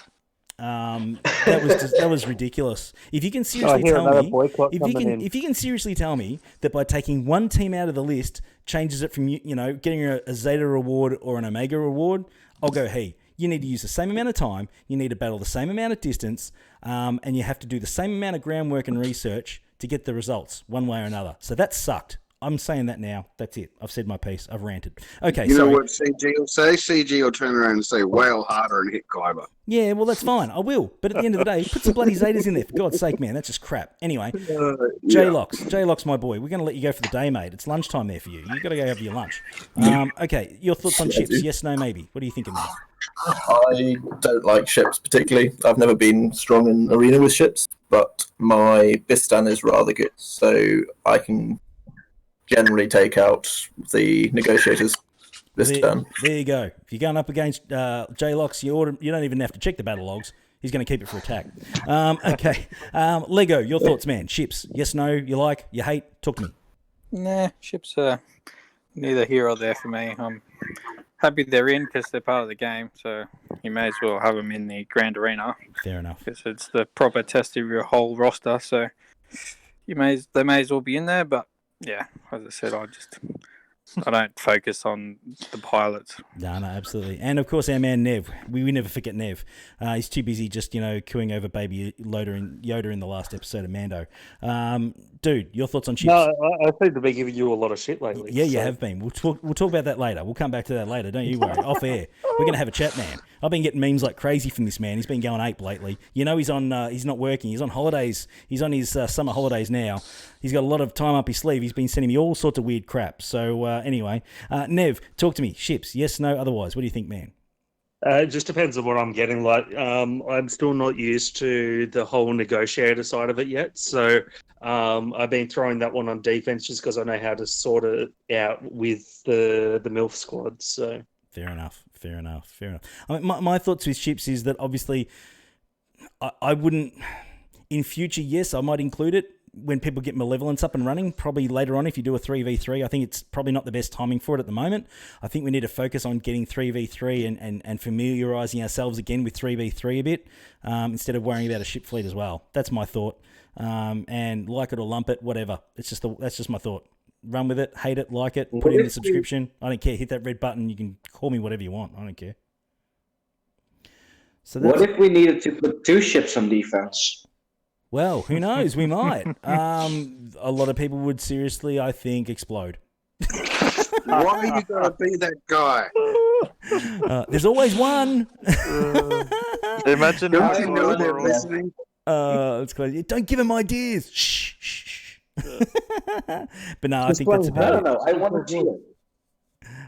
That was ridiculous. If you can seriously tell me, if you can seriously tell me that by taking one team out of the list changes it from getting a Zeta reward or an Omega reward, I'll go, hey, you need to use the same amount of time, you need to battle the same amount of distance, and you have to do the same amount of groundwork and research to get the results one way or another. So that sucked. I'm saying that now. That's it. I've said my piece. I've ranted. Okay, You know what CG will say? CG will turn around and say, whale harder and hit Kyber. Yeah, well, that's fine. I will. But at the end of the day, put some bloody Zetas in there. For God's sake, man. That's just crap. Anyway, J-Locks, my boy. We're going to let you go for the day, mate. It's lunchtime there for you. You've got to go have your lunch. Okay, your thoughts on ships? Yes, no, maybe. What are you thinking, man? I don't like ships particularly. I've never been strong in arena with ships, but my Bistan is rather good, so I can generally take out the negotiators this turn. There you go. If you're going up against J-Locks, you don't even have to check the battle logs. He's going to keep it for attack. Okay. Lego, your thoughts, man. Ships, yes, no, you like, you hate? Talk to me. Nah, ships are neither here or there for me. I'm happy they're in because they're part of the game, so you may as well have them in the Grand Arena. Fair enough. Because it's the proper test of your whole roster, so they may as well be in there, but yeah, as I said, I don't focus on the pilots. No, absolutely. And, of course, our man Nev. We never forget Nev. He's too busy just, cooing over Baby Yoda in the last episode of Mando. Dude, your thoughts on ships? No, I seem to be giving you a lot of shit lately. Yeah, you have been. We'll talk about that later. We'll come back to that later. Don't you worry. Off air. We're going to have a chat, man. I've been getting memes like crazy from this man. He's been going ape lately. He's not working. He's on holidays. He's on his summer holidays now. He's got a lot of time up his sleeve. He's been sending me all sorts of weird crap. So anyway, Nev, talk to me. Ships, yes, no, otherwise. What do you think, man? It just depends on what I'm getting. Like, I'm still not used to the whole negotiator side of it yet. So I've been throwing that one on defense just because I know how to sort it out with the MILF squad. So fair enough. I mean, my thoughts with ships is that obviously I wouldn't. In future, yes, I might include it when people get Malevolence up and running, probably later on if you do a 3v3. I think it's probably not the best timing for it at the moment. I think we need to focus on getting 3v3 and familiarising ourselves again with 3v3 a bit instead of worrying about a ship fleet as well. That's my thought. And like it or lump it, whatever. That's just my thought. Run with it, hate it, like it, put in the subscription. I don't care. Hit that red button. You can call me whatever you want. I don't care. So what if we needed to put 2 ships on defense? Well, who knows? We might. A lot of people would seriously, I think, explode. Why are you going to be that guy? There's always one. Imagine Don't you know they're listening? It's crazy. Don't give him ideas. Shh. But no, I think that's about it. I don't know. I want to do it.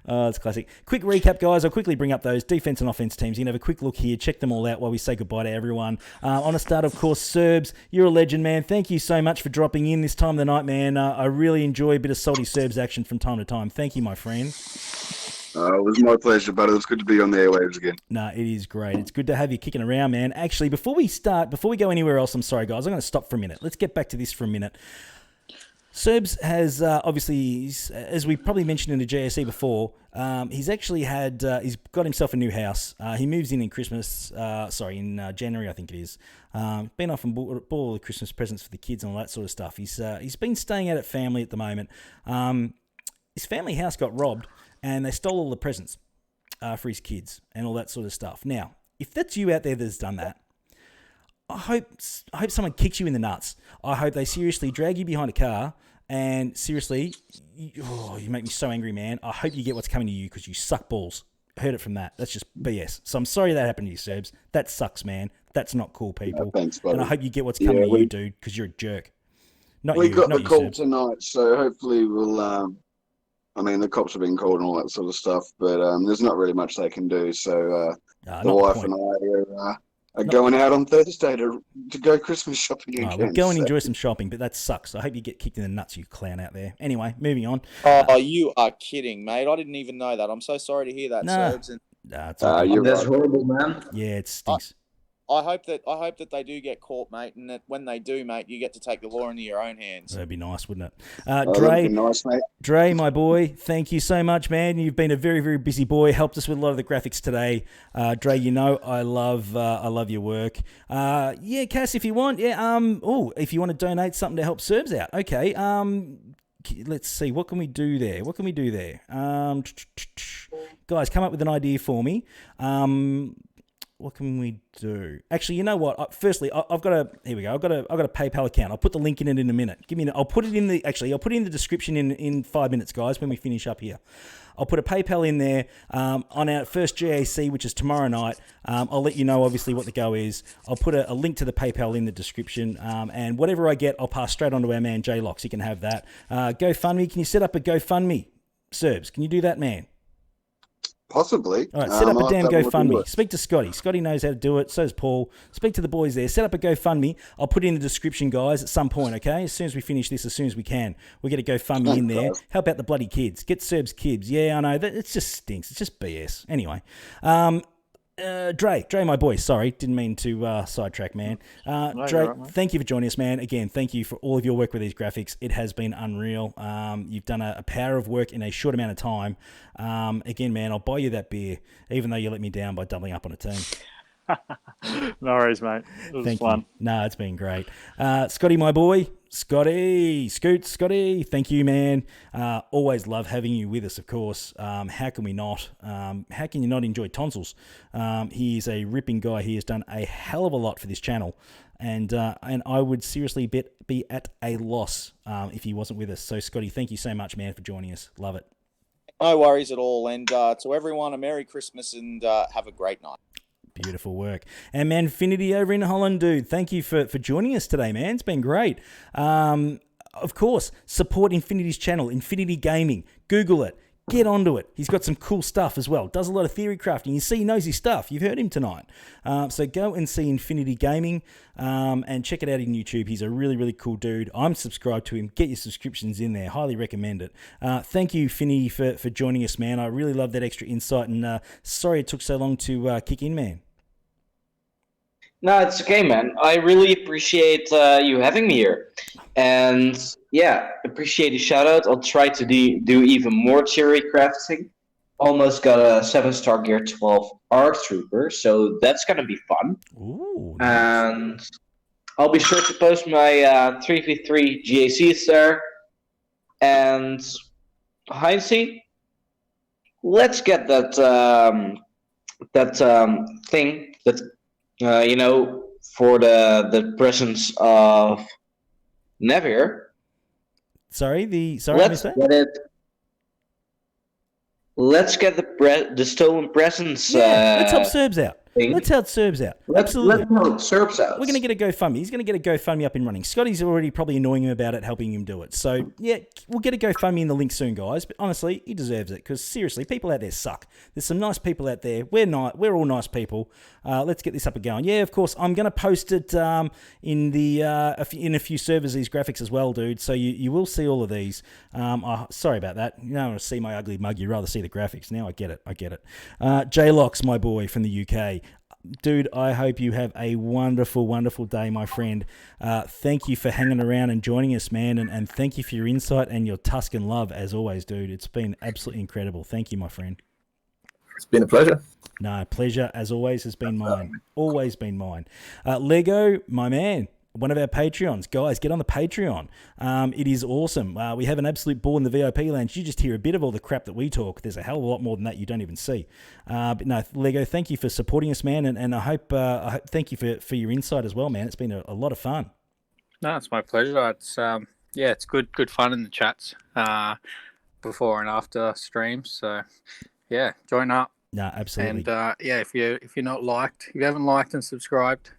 It's classic. Quick recap, guys. I'll quickly bring up those defense and offense teams. You can have a quick look here. Check them all out while we say goodbye to everyone. On a start, of course, Serbs. You're a legend, man. Thank you so much for dropping in this time of the night, man. I really enjoy a bit of salty Serbs action from time to time. Thank you, my friend. It was my pleasure, but it was good to be on the airwaves again. No, it is great. It's good to have you kicking around, man. Actually, before we go anywhere else, I'm sorry, guys. I'm going to stop for a minute. Let's get back to this for a minute. Serbs has obviously, as we probably mentioned in the JSE before, he's actually he's got himself a new house. He moves in January, I think it is. Been off and bought all the Christmas presents for the kids and all that sort of stuff. He's been staying out at family at the moment. His family house got robbed, and they stole all the presents for his kids and all that sort of stuff. Now, if that's you out there that's done that, I hope someone kicks you in the nuts. I hope they seriously drag you behind a car and seriously, you make me so angry, man. I hope you get what's coming to you because you suck balls. Heard it from that. That's just BS. So I'm sorry that happened to you, Serbs. That sucks, man. That's not cool, people. Thanks, buddy. And I hope you get what's coming to you, dude, because you're a jerk. We got the call tonight, so hopefully we'll... the cops have been called and all that sort of stuff, but there's not really much they can do. So the wife and I are going out on Thursday to go Christmas shopping again. We'll go and enjoy some shopping, but that sucks. I hope you get kicked in the nuts, you clown out there. Anyway, moving on. Oh, you are kidding, mate. I didn't even know that. I'm so sorry to hear that, Serbs. That's horrible, man. Yeah, it stinks. I hope that they do get caught, mate, and that when they do, mate, you get to take the law into your own hands. That'd be nice, wouldn't it? That'd be nice, mate. Dre, my boy, thank you so much, man. You've been a very, very busy boy. Helped us with a lot of the graphics today. Dre, you know I love your work. Yeah, Cass, if you want, if you want to donate something to help Serbs out, okay. Let's see, what can we do there? Guys, come up with an idea for me. What can we do? Actually, you know what? Firstly, I've got a PayPal account. I'll put the link in it in a minute. I'll put it in the description in 5 minutes, guys, when we finish up here. I'll put a PayPal in there on our first GAC, which is tomorrow night. I'll let you know, obviously, what the go is. I'll put a link to the PayPal in the description. And whatever I get, I'll pass straight on to our man, J-Locks. You can have that. GoFundMe. Can you set up a GoFundMe? Serbs, can you do that, man? Possibly. All right, set up a damn GoFundMe. Speak to Scotty. Scotty knows how to do it. So does Paul. Speak to the boys there. Set up a GoFundMe. I'll put it in the description, guys, at some point, okay? As soon as we finish this, as soon as we can. We'll get a GoFundMe in there. Help out the bloody kids. Get Serbs kids. Yeah, I know. It just stinks. It's just BS. Anyway. Dre, my boy. Sorry, didn't mean to sidetrack, man. Dre, right, mate. thank you for joining us, man. Again, thank you for all of your work with these graphics. It has been unreal. You've done a power of work in a short amount of time. Again, man, I'll buy you that beer, even though you let me down by doubling up on a team. No worries, mate. It was fun. You. No, it's been great. Scotty, my boy. Scotty, Scotty, thank you, man. Always love having you with us, of course. How can we not? How can you not enjoy Tonsils? He is a ripping guy. He has done a hell of a lot for this channel. And I would seriously be at a loss if he wasn't with us. So, Scotty, thank you so much, man, for joining us. Love it. No worries at all. And to everyone, a Merry Christmas and have a great night. Beautiful work. And Manfinity over in Holland, dude, thank you for joining us today, man. It's been great. Of course, support Infinity's channel, Infinity Gaming. Google it. Get onto it. He's got some cool stuff as well. Does a lot of theory crafting. You see, he knows his stuff. You've heard him tonight. So go and see Infinity Gaming and check it out in YouTube. He's a really, really cool dude. I'm subscribed to him. Get your subscriptions in there. Highly recommend it. Thank you, Finny, for joining us, man. I really love that extra insight. And sorry it took so long to kick in, man. No, it's okay, man. I really appreciate you having me here. And yeah, appreciate the shout out. I'll try to do even more theory crafting. Almost got a 7-star Gear 12 Arc Trooper, so that's gonna be fun. Ooh, nice. And I'll be sure to post my 3v3 GACs there. And Heinzie, let's get that thing that for the presence of Nevir. Sorry, I missed that? Get it. Let's get the stolen presents. Let's help Serbs out. thing. Let's help Serbs out. Let's help Serbs out. We're going to get a GoFundMe. He's going to get a GoFundMe up and running. Scotty's already probably annoying him about it, helping him do it. So, yeah, we'll get a GoFundMe in the link soon, guys. But honestly, he deserves it because, seriously, people out there suck. There's some nice people out there. We're all nice people. Let's get this up and going. Yeah, of course, I'm going to post it in a few servers, these graphics as well, dude. So you will see all of these. Sorry about that. You don't want to see my ugly mug. You'd rather see the graphics. Now I get it. J-Locks, my boy from the UK. Dude, I hope you have a wonderful, wonderful day, my friend. Thank you for hanging around and joining us, man. And thank you for your insight and your Tusken love, as always, dude. It's been absolutely incredible. Thank you, my friend. It's been a pleasure. No, pleasure, as always, has been mine. Always been mine. Lego, my man. One of our Patreons. Guys, get on the Patreon. It is awesome. We have an absolute ball in the VIP lounge. You just hear a bit of all the crap that we talk. There's a hell of a lot more than that you don't even see. But no, Lego, thank you for supporting us, man. And I hope thank you for your insight as well, man. It's been a lot of fun. No, it's my pleasure. It's it's good fun in the chats before and after streams. So yeah, join up. No, absolutely. And if you haven't liked and subscribed,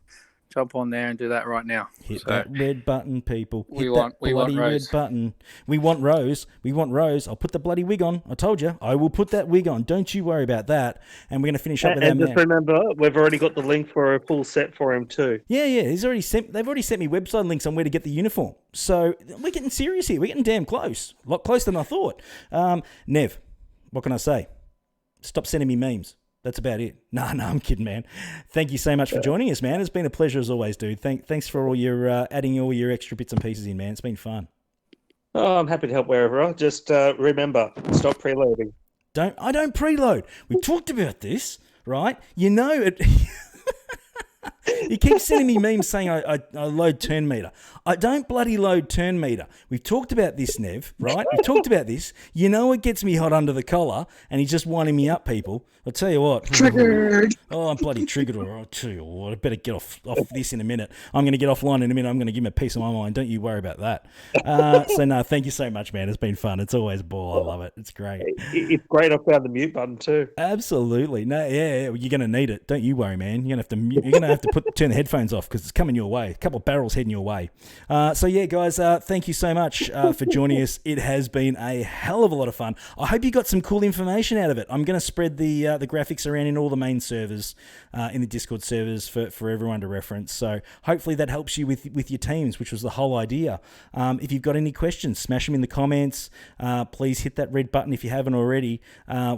jump on there and do that right now. Hit that red button, people. We want red button. We want Rose. I'll put the bloody wig on. I told you. I will put that wig on. Don't you worry about that. And we're going to finish up with and that just man. remember, we've already got the link for a full set for him too. Yeah. They've already sent me website links on where to get the uniform. So we're getting serious here. We're getting damn close. A lot closer than I thought. Nev, what can I say? Stop sending me memes. That's about it. No, I'm kidding, man. Thank you so much for joining us, man. It's been a pleasure as always, dude. Thanks for all your adding all your extra bits and pieces in, man. It's been fun. Oh, I'm happy to help wherever. Just remember, stop preloading. I don't preload. We talked about this, right? You know it. You keep sending me memes saying I load turn meter. I don't bloody load turn meter. We've talked about this, Nev, right? We've talked about this. You know it gets me hot under the collar, and he's just winding me up, people. I'll tell you what. Triggered. Oh, I'm bloody triggered. I'll tell you what. I better get off this in a minute. I'm going to get offline in a minute. I'm going to give him a piece of my mind. Don't you worry about that. So, no, thank you so much, man. It's been fun. It's always a ball. I love it. It's great. It's great I found the mute button too. Absolutely. No, yeah, you're going to need it. Don't you worry, man. You're going to have to turn the headphones off because it's coming your way. A couple of barrels heading your way. So, yeah, guys, thank you so much for joining us. It has been a hell of a lot of fun. I hope you got some cool information out of it. I'm going to spread the graphics around in all the main servers, in the Discord servers for everyone to reference. So hopefully that helps you with your teams, which was the whole idea. If you've got any questions, smash them in the comments. Please hit that red button if you haven't already.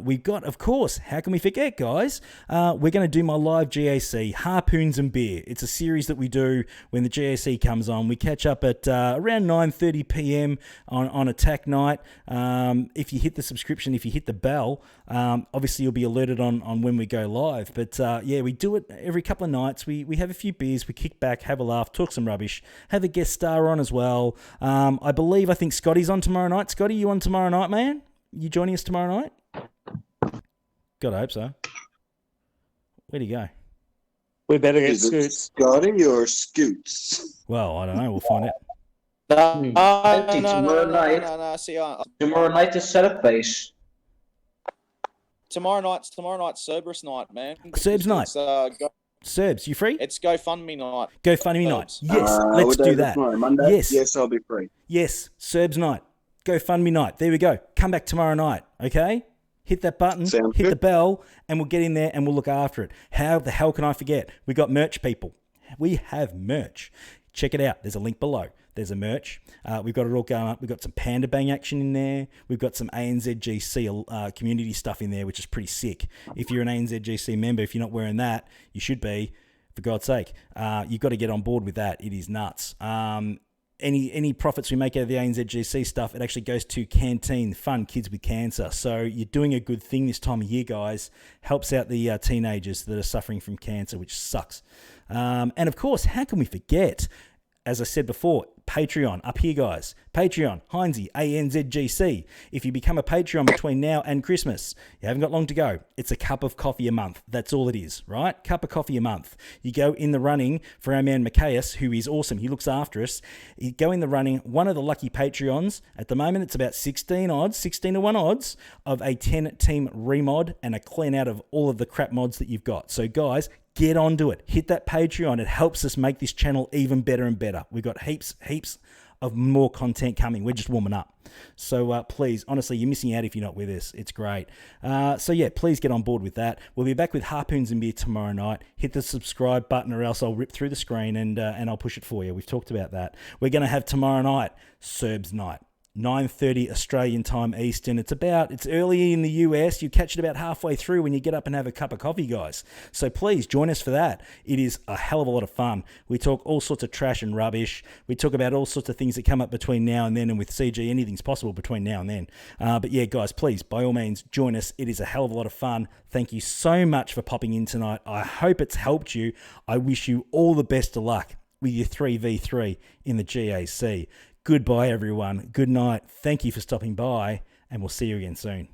We've got, of course, how can we forget, guys? We're going to do my live GAC, Harpoons and Beer. It's a series that we do when the GAC comes on. We catch up at around 9:30 p.m. on attack night. If you hit the subscription, if you hit the bell, obviously you'll be alerted on when we go live. But yeah, we do it every couple of nights. We have a few beers, we kick back, have a laugh, talk some rubbish, have a guest star on as well. I think Scotty's on tomorrow night. Scotty, you on tomorrow night, man? You joining us tomorrow night? Gotta hope so. Where'd he go? We better get Is it Scoots. Scotty or Scoots? Well, I don't know. We'll find out. Tomorrow night. See, Tomorrow night is setup base. tomorrow night's Cerberus night, man. Serbs night. Serbs, you free? It's GoFundMe night. GoFundMe night. Serbs. Yes, let's do that. Monday? Yes. Yes, I'll be free. Yes, Serbs night. GoFundMe night. There we go. Come back tomorrow night, okay? Hit that button, Sounds hit good. the bell, and we'll get in there and we'll look after it. How the hell can I forget? We got merch, people. We have merch. Check it out. There's a link below. There's a merch. We've got it all going up. We've got some Panda Bang action in there. We've got some ANZGC community stuff in there, which is pretty sick. If you're an ANZGC member, if you're not wearing that, you should be, for God's sake. You've got to get on board with that. It is nuts. Any profits we make out of the ANZGC stuff, it actually goes to Canteen, Fund Kids with Cancer. So you're doing a good thing this time of year, guys. Helps out the teenagers that are suffering from cancer, which sucks. And of course, how can we forget, as I said before, Patreon, up here, guys. Patreon, Heinzie, ANZGC. If you become a Patreon between now and Christmas, you haven't got long to go. It's a cup of coffee a month. That's all it is, right? Cup of coffee a month. You go in the running for our man Macias, who is awesome. He looks after us. You go in the running, one of the lucky Patreons. At the moment, it's about 16 to 1 odds of a 10-team remod and a clean out of all of the crap mods that you've got. So, guys, get onto it. Hit that Patreon. It helps us make this channel even better and better. We've got heaps of more content coming. We're just warming up. So please, honestly, you're missing out if you're not with us. It's great. So yeah, please get on board with that. We'll be back with Harpoons and Beer tomorrow night. Hit the subscribe button or else I'll rip through the screen and I'll push it for you. We've talked about that. We're going to have tomorrow night, Serbs night. 9:30 Australian time Eastern. It's early in the US. You catch it about halfway through when you get up and have a cup of coffee, guys. So please join us for that. It is a hell of a lot of fun. We talk all sorts of trash and rubbish. We talk about all sorts of things that come up between now and then, and with CG, anything's possible between now and then. But yeah, guys, please, by all means, join us. It is a hell of a lot of fun. Thank you so much for popping in tonight. I hope it's helped you. I wish you all the best of luck with your 3v3 in the GAC. Goodbye, everyone. Good night. Thank you for stopping by, and we'll see you again soon.